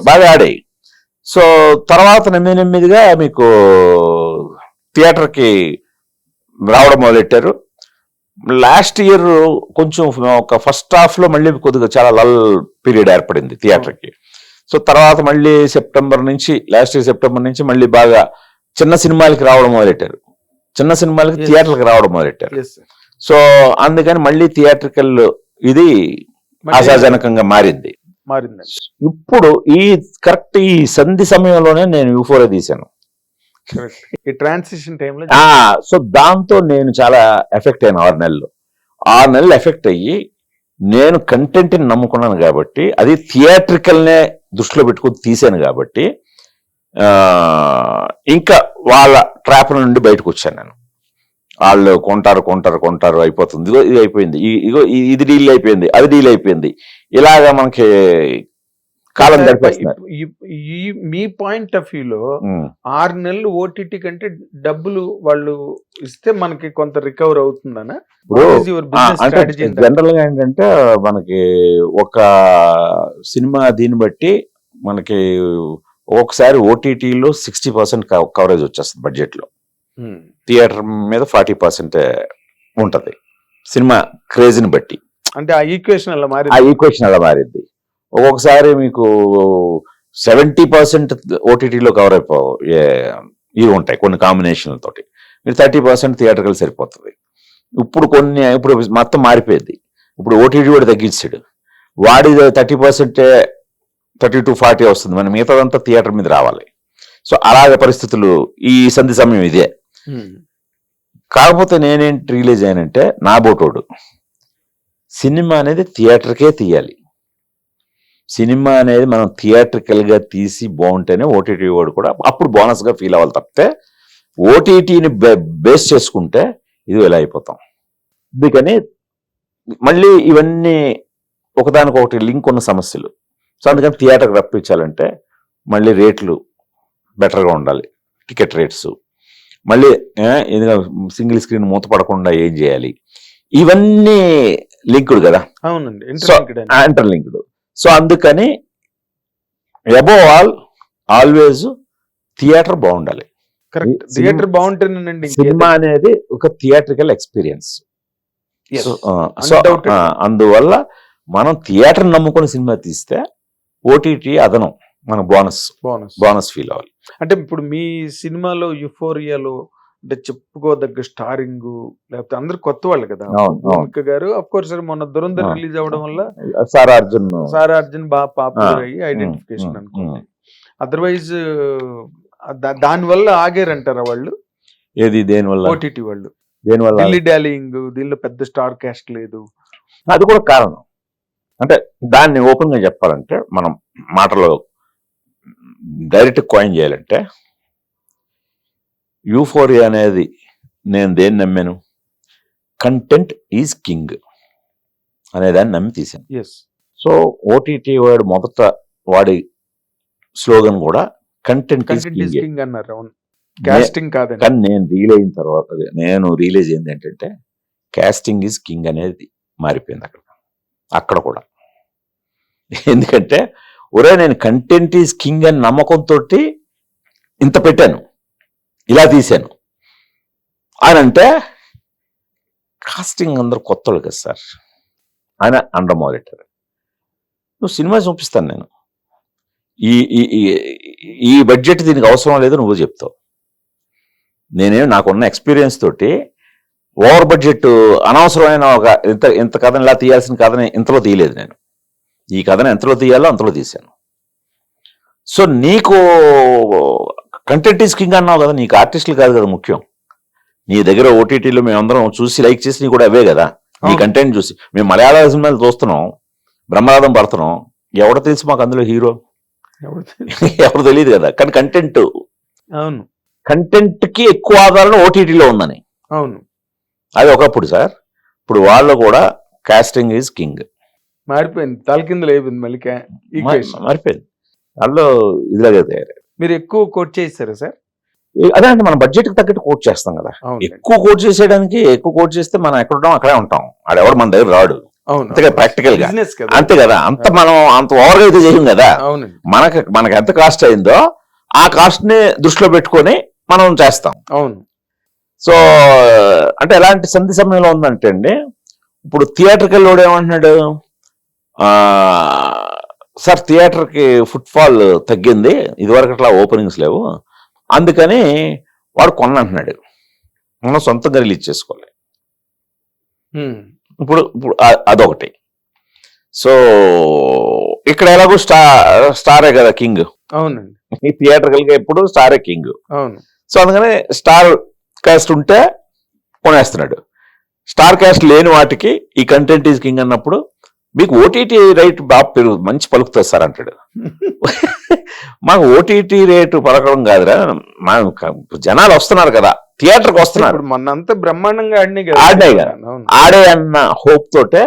బాగా ఆడాయి. సో తర్వాత నెమ్మదిగా మీకు థియేటర్కి రావడం మొదలెట్టారు. లాస్ట్ ఇయర్ కొంచెం ఒక ఫస్ట్ హాఫ్ లో మళ్ళీ కొద్దిగా చాలా లల్ పీరియడ్ ఏర్పడింది థియేటర్కి. సో తర్వాత మళ్ళీ లాస్ట్ ఇయర్ సెప్టెంబర్ నుంచి మళ్ళీ బాగా చిన్న సినిమాలకి రావడం మొదలెట్టారు. చిన్న సినిమాలకి థియేటర్కి రావడం మొదలెట్టారు. సో అందుకని మళ్ళీ థియేట్రికల్ ఇది ఆశాజనకంగా మారింది. ఇప్పుడు కరెక్ట్ ఈ సంధి సమయంలోనే నేను యూఫోరియా తీశాను. ట్రాన్సిషన్ టైంలో. సో దాంతో నేను చాలా ఎఫెక్ట్ అయ్యాను. 6 నెలలు ఎఫెక్ట్ అయ్యి నేను కంటెంట్ని నమ్ముకున్నాను కాబట్టి, అది థియేట్రికల్నే దృష్టిలో పెట్టుకుని తీశాను కాబట్టి ఇంకా వాళ్ళ ట్రాప్ నుండి బయటకు వచ్చాను నేను. వాళ్ళు కొంటారు అయిపోతుంది, ఇగో ఇది అయిపోయింది, ఇది డీల్ అయిపోయింది, అది డీల్ అయిపోయింది, ఇలాగా మనకి కాలం గడిపేస్తున్నారు. మీ పాయింట్ ఆఫ్ వ్యూలో 6 నెలలు ఓటీటీ కంటే డబ్బులు వాళ్ళు ఇస్తే మనకి కొంత రికవర్ అవుతుందనా? జనరల్ గా ఏంటంటే మనకి ఒక సినిమా దీన్ని బట్టి మనకి ఒకసారి ఓటీటీలో 60% కవరేజ్ వచ్చేస్తుంది బడ్జెట్లో, థియేటర్ మీద 40% ఉంటది సినిమా క్రేజ్ని బట్టి. అంటే ఆ ఈక్వేషన్ అలా ఆ ఈక్వేషన్ అలా మారింది. ఒక్కొక్కసారి మీకు 70% ఓటీటీలో కవర్ ఇవి ఉంటాయి కొన్ని కాంబినేషన్లతోటి, మీరు 30% థియేటర్కి సరిపోతుంది. ఇప్పుడు మొత్తం మారిపోయింది. ఇప్పుడు ఓటీటీ కూడా తగ్గించాడు, వాడి 30% 30-40 వస్తుంది, మన మిగతాదంతా థియేటర్ మీద రావాలి. సో అలాగే పరిస్థితులు ఈ సంధి సమయం ఇదే. కాకపోతే నేనేంటి రిలీజ్ అయ్యానంటే, నా బోటోడు సినిమా అనేది థియేటర్కే తీయాలి. సినిమా అనేది మనం థియేటర్కల్గా తీసి బాగుంటేనే ఓటీటీ వాడు కూడా అప్పుడు బోనస్గా ఫీల్ అవ్వాలి. తప్పితే ఓటీటీని బేస్ చేసుకుంటే ఇది ఇలా అయిపోతాం. అందుకని మళ్ళీ ఇవన్నీ ఒకదానికొకటి లింక్ ఉన్న సమస్యలు. సో అందుకని థియేటర్కి రప్పించాలంటే మళ్ళీ రేట్లు బెటర్గా ఉండాలి, టికెట్ రేట్స్. మళ్ళీ సింగిల్ స్క్రీన్ మూతపడకుండా ఏం చేయాలి, ఇవన్నీ లింక్డ్ కదా. అవునండి, ఇంటర్లింక్డ్. సో అందుకని అబోవ్ ఆల్వేజ్ థియేటర్ బాగుండాలి. కరెక్ట్, థియేటర్ బాగుంటేనండి సినిమా అనేది ఒక థియేట్రికల్ ఎక్స్పీరియన్స్. సో అందువల్ల మనం థియేటర్ నమ్ముకుని సినిమా తీస్తే ఓటీటీ అదనం మన బోనస్ ఫీల్ అవ్వాలి. అంటే ఇప్పుడు మీ సినిమాలో యుఫోరియాలో అంటే చెప్పుకోదగ్గ స్టారింగ్ లేకపోతే అందరు కొత్త వాళ్ళు కదా, భూమిక గారు అఫ్ కోర్స్ మొన్న దురంధర్ రిలీజ్ అవ్వడం వల్ల సారా అర్జున్ బాగా పాపులర్ అయ్యి ఐడెంటిఫికేషన్ అనుకోండి. అదర్వైజ్ దాని వల్ల ఆగారంటారా వాళ్ళు? ఏది దేనివల్ల? ఓటీటీ వాళ్ళు దేనివల్ల? ఢిల్లీ డాలింగ్, దీనిలో పెద్ద స్టార్ క్యాస్ట్ లేదు, అది కూడా కారణం. అంటే దాన్ని ఓపెన్ గా చెప్పాలంటే, మనం మాటలో డైరెక్ట్ కాయిన్ చేయాలంటే, యూఫోరియా అనేది నేను దేన్ని నమ్మాను, కంటెంట్ ఈజ్ కింగ్ అనేదాన్ని నమ్మి తీశాను. సో ఓటీటీ వాడు మొదట వాడి స్లోగన్ కూడా కంటెంట్ ఈజ్ కింగ్ అన్నారు, కాస్టింగ్ కాదు. కానీ నేను రియలైజ్ అయింది ఏంటంటే, కాస్టింగ్ ఈజ్ కింగ్ అనేది మారిపోయింది అక్కడ కూడా. ఎందుకంటే నేను కంటెంట్ ఈజ్ కింగ్ అని నమ్మకంతో ఇంత పెట్టాను, ఇలా తీశాను ఆయన అంటే, కాస్టింగ్ అందరూ కొత్త వాళ్ళు కదా సార్, ఆయన అండర్ మోనిటర్. నువ్వు సినిమా చూపిస్తాను నేను, ఈ బడ్జెట్ దీనికి అవసరం లేదు నువ్వు చెప్తావు. నాకున్న ఎక్స్పీరియన్స్ తోటి ఓవర్ బడ్జెట్ అనవసరమైన ఒక ఇంత కథను ఇలా తీయాల్సిన కథని ఇంతలో తీయలేదు నేను. ఈ కథను ఎంతలో తీయాలో అంతలో తీశాను. సో నీకు కంటెంట్ ఈజ్ కింగ్ అన్నావు కదా, నీకు ఆర్టిస్టులు కాదు కదా ముఖ్యం. నీ దగ్గర ఓటీటీలో మేమందరం చూసి లైక్ చేసి నీ కూడా అవే కదా, నీ కంటెంట్ చూసి. మేము మలయాళ సినిమాలు చూస్తున్నాం, బ్రహ్మనాథం పడుతున్నాం, ఎవడో తెలుసు మాకు అందులో హీరో, ఎవరు తెలియదు కదా. కానీ కంటెంట్, అవును, కంటెంట్ కి ఎక్కువ ఆధారం ఓటీటీలో ఉందని. అవును, అది ఒకప్పుడు సార్. ఇప్పుడు వాళ్ళు కూడా కాస్టింగ్ ఈజ్ కింగ్ మారిపోయింది, తలకిందులు అయిపోయింది, మళ్ళీ మారిపోయింది. వాళ్ళు ఇదిలాగే తయారు. మీరు ఎక్కువ కోట్ చేస్తారా సార్? అదే అంటే మన బడ్జెట్ కి తగ్గట్టు కోట్ చేస్తాం కదా. ఎక్కువ కోట్ చేస్తే మనం ఎక్కడ ఉంటాం అక్కడే ఉంటాం, ఆడెవడు మన దగ్గర రాడు. అంతగా ప్రాక్టికల్ గా అంతే కదా. మనం అంత ఓవర్ గా అయితే చేయం కదా. మనకి ఎంత కాస్ట్ అయిందో ఆ కాస్ట్ ని దృష్టిలో పెట్టుకొని మనం చేస్తాం. అవును. సో అంటే ఎలాంటి సంధి సమయంలో ఉందంటే అండి, ఇప్పుడు థియేటర్కి వెళ్ళి ఏమంటున్నాడు, సార్ థియేటర్కి ఫుట్ఫాల్ తగ్గింది, ఇదివరకు అట్లా ఓపెనింగ్స్ లేవు, అందుకని వాడు కొనంటున్నాడు, మనం సొంతంగా రిలీజ్ చేసుకోవాలి. ఇప్పుడు అదొకటి. సో ఇక్కడ ఎలాగో స్టారే కదా కింగ్. అవునండి, ఈ థియేటర్ కలిగే ఎప్పుడు స్టారే కింగ్. అవును. సో అందుకని స్టార్ కాస్ట్ ఉంటే కొనేస్తున్నాడు. స్టార్ కాస్ట్ లేని వాటికి ఈ కంటెంట్ ఈజ్ కింగ్ అన్నప్పుడు మీకు ఓటీటీ రేట్ బాగా మంచి పలుకుతుంది సార్ అంటాడు. మాకు ఓటీటీ రేటు పలకడం కాదురా, మా జనాలు వస్తున్నారు కదా, థియేటర్కి వస్తున్నారు. మనంతా బ్రహ్మాండంగా ఆడినాయి కదా, ఆడే అన్న హోప్ తోటే,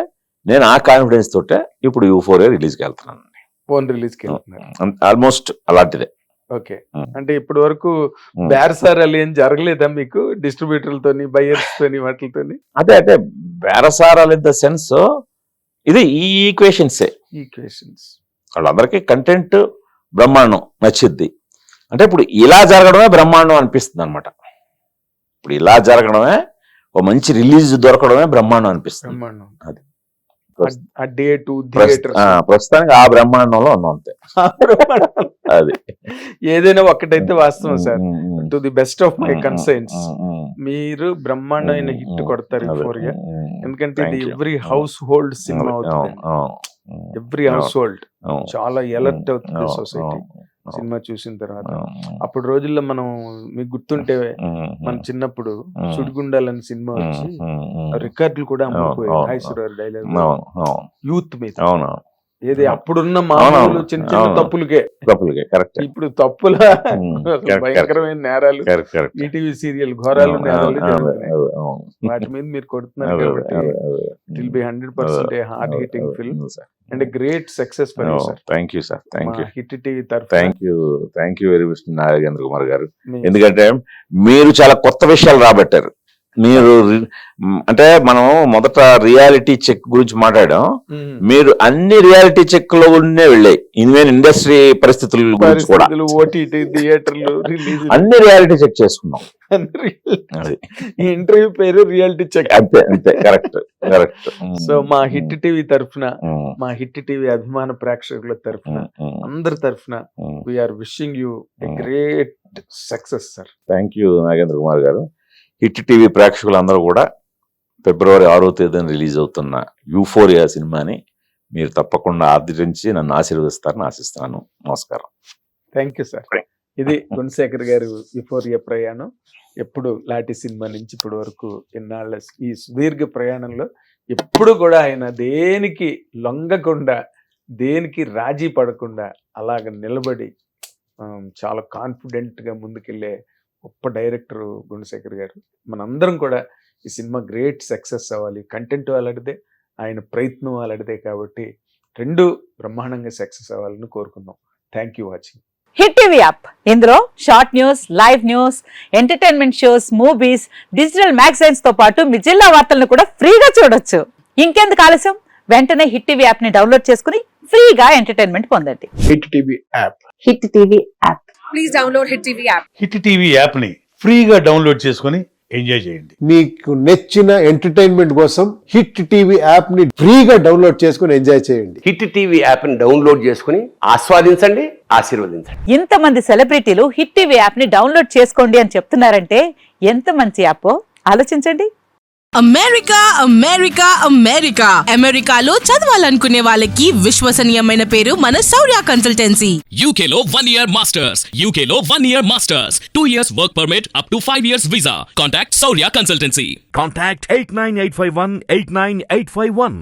నేను ఆ కాన్ఫిడెన్స్ తోటే ఇప్పుడు యూఫోరియా రిలీజ్కి వెళ్తున్నాను. ఫోన్ రిలీజ్కి వెళ్తున్నాను ఆల్మోస్ట్ అలాంటిదే. ఓకే. అంటే ఇప్పటి వరకు బేరసారాలు ఏం జరగలేదా మీకు డిస్ట్రిబ్యూటర్లతోని, బయర్స్ తోని, వాటితోని? అంటే బేరసారాలు ఇన్ ద సెన్స్, ఇది ఈ ఈక్వేషన్స్ వాళ్ళందరికీ కంటెంట్ బ్రహ్మాండం నచ్చిద్ది. అంటే ఇప్పుడు ఇలా జరగడమే బ్రహ్మాండం అనిపిస్తుంది అనమాట. ఇప్పుడు ఇలా జరగడమే, ఒక మంచి రిలీజ్ దొరకడమే బ్రహ్మాండం అనిపిస్తుంది. బ్రహ్మాండం. అది ఆ డేటు థియేటర్ ప్రస్తుతానికి ఆ బ్రహ్మాండంలో ఉన్నాం అంతే. అది ఏదైనా ఒక్కటైతే వాస్తవం sir, to the best of my conscience, మీరు బ్రహ్మాండమైన హిట్ కొడతారు యూఫోరియా. ఎందుకంటే ఇది ఎవ్రీ హౌస్ హోల్డ్ సినిమా అవుతుంది. ఎవ్రీ హౌస్ హోల్డ్ చాలా ఎలర్ట్ అవుతుంది సొసైటీ సినిమా చూసిన తర్వాత. అప్పుడు రోజుల్లో మనం మీకు గుర్తుంటే మన చిన్నప్పుడు సుడిగుండాలని సినిమా వచ్చి రికార్డులు కూడా అమ్ముకుపోయాయి నాగేశ్వరరావు డైలాగ్ యూత్ మీద. ఏది అప్పుడున్న మామూలు చిన్న చిన్న తప్పులకే కరెక్ట్. ఇప్పుడు తప్పుల భయంకరమైన నేరాలు, ఈటీవీ సీరియల్ ఘోరాలు నేరాలు వాటి మీద మీరు కొడుతున్నారు కాబట్టి it will be 100% hard hitting film and great success for you sir. Thank you sir. Thank you. Hit TV తరఫున thank you very much Nagendra Kumar garu. ఎందుకంటే మీరు చాలా కొత్త విషయాలు రాబట్టారు. మీరు అంటే మనం మొదట రియాలిటీ చెక్ గురించి మాట్లాడాం. మీరు అన్ని రియాలిటీ చెక్ లో వెళ్ళాయి. ఈవెన్ ఇండస్ట్రీ పరిస్థితుల గురించి కూడా ఓటీటీ థియేటర్లు రిలీజ్ అన్ని రియాలిటీ చెక్ చేసుకున్నాం. ఈ ఇంటర్వ్యూ పేరు రియాలిటీ చెక్. అంతే అంతే కరెక్ట్. సో మా హిట్ టీవీ తరఫున, మా హిట్ టీవీ అభిమాన ప్రేక్షకుల తరఫున, అందరి తరఫున we are wishing you a great success sir. Thank you Nagendra Kumar garu. Hit TV ప్రేక్షకులందరూ కూడా ఫిబ్రవరి 6వ తేదీన రిలీజ్ అవుతున్న యూఫోరియా సినిమాని మీరు తప్పకుండా ఆదరించి నన్ను ఆశీర్వదిస్తారని ఆశిస్తున్నాను. నమస్కారం. Thank you sir. ఇది గుణశేఖర్ గారు యూఫోరియా ప్రయాణం. ఎప్పుడు లాంటి సినిమా నుంచి ఇప్పటి వరకు ఎన్నాళ్ళ ఈ సుదీర్ఘ ప్రయాణంలో ఎప్పుడు కూడా ఆయన దేనికి లొంగకుండా, దేనికి రాజీ పడకుండా అలాగ నిలబడి చాలా కాన్ఫిడెంట్గా ముందుకెళ్ళే గొప్ప డైరెక్టర్ గుణశేఖర్ గారు. మనందరం కూడా ఈ సినిమా గ్రేట్ సక్సెస్ అవ్వాలి, కంటెంట్ అలాంటిదే, ఆయన ప్రయత్నం అలాంటిదే. కాబట్టి రెండు బ్రహ్మాండంగా సక్సెస్ అవ్వాలని కోరుకుందాం. Thank you watching. Hit TV app, ఇందులో short news, live news, entertainment shows, movies, digital magazines తో పాటు మీ జిల్లా వార్తలను కూడా ఫ్రీగా చూడొచ్చు. ఇంకెందుకు ఆలస్యం, వెంటనే హిట్ టీవీ యాప్ ని డౌన్లోడ్ చేసుకుని ఫ్రీగా ఎంటర్టైన్మెంట్ పొందండి. Hit TV app. Hit TV app. Please download Hit TV app. Hit TV app ని ఫ్రీగా డౌన్లోడ్ చేసుకొని ఎంజాయ్ చేయండి. మీకు నచ్చిన ఎంటర్టైన్మెంట్ కోసం హిట్ టీవీ యాప్ ని ఫ్రీగా డౌన్లోడ్ చేసుకుని ఎంజాయ్ చేయండి. హిట్ టీవీ యాప్ ని డౌన్లోడ్ చేసుకుని ఆస్వాదించండి, ఆశీర్వదించండి. ఇంతమంది సెలబ్రిటీలు హిట్ టీవీ యాప్ ని డౌన్లోడ్ చేసుకోండి అని చెప్తున్నారంటే ఎంత మంచి యాప్ ఆలోచించండి. అమెరికా అమెరికా అమెరికా అమెరికాలో చదవాలనుకునే వాళ్ళకి విశ్వసనీయమైన పేరు మన శౌర్య కన్సల్టెన్సీ. UK లో 1 year masters, UK లో 1 year masters, 2 years work permit up to 5 years visa. Contact Saurya Consultancy. Contact 89851 89851.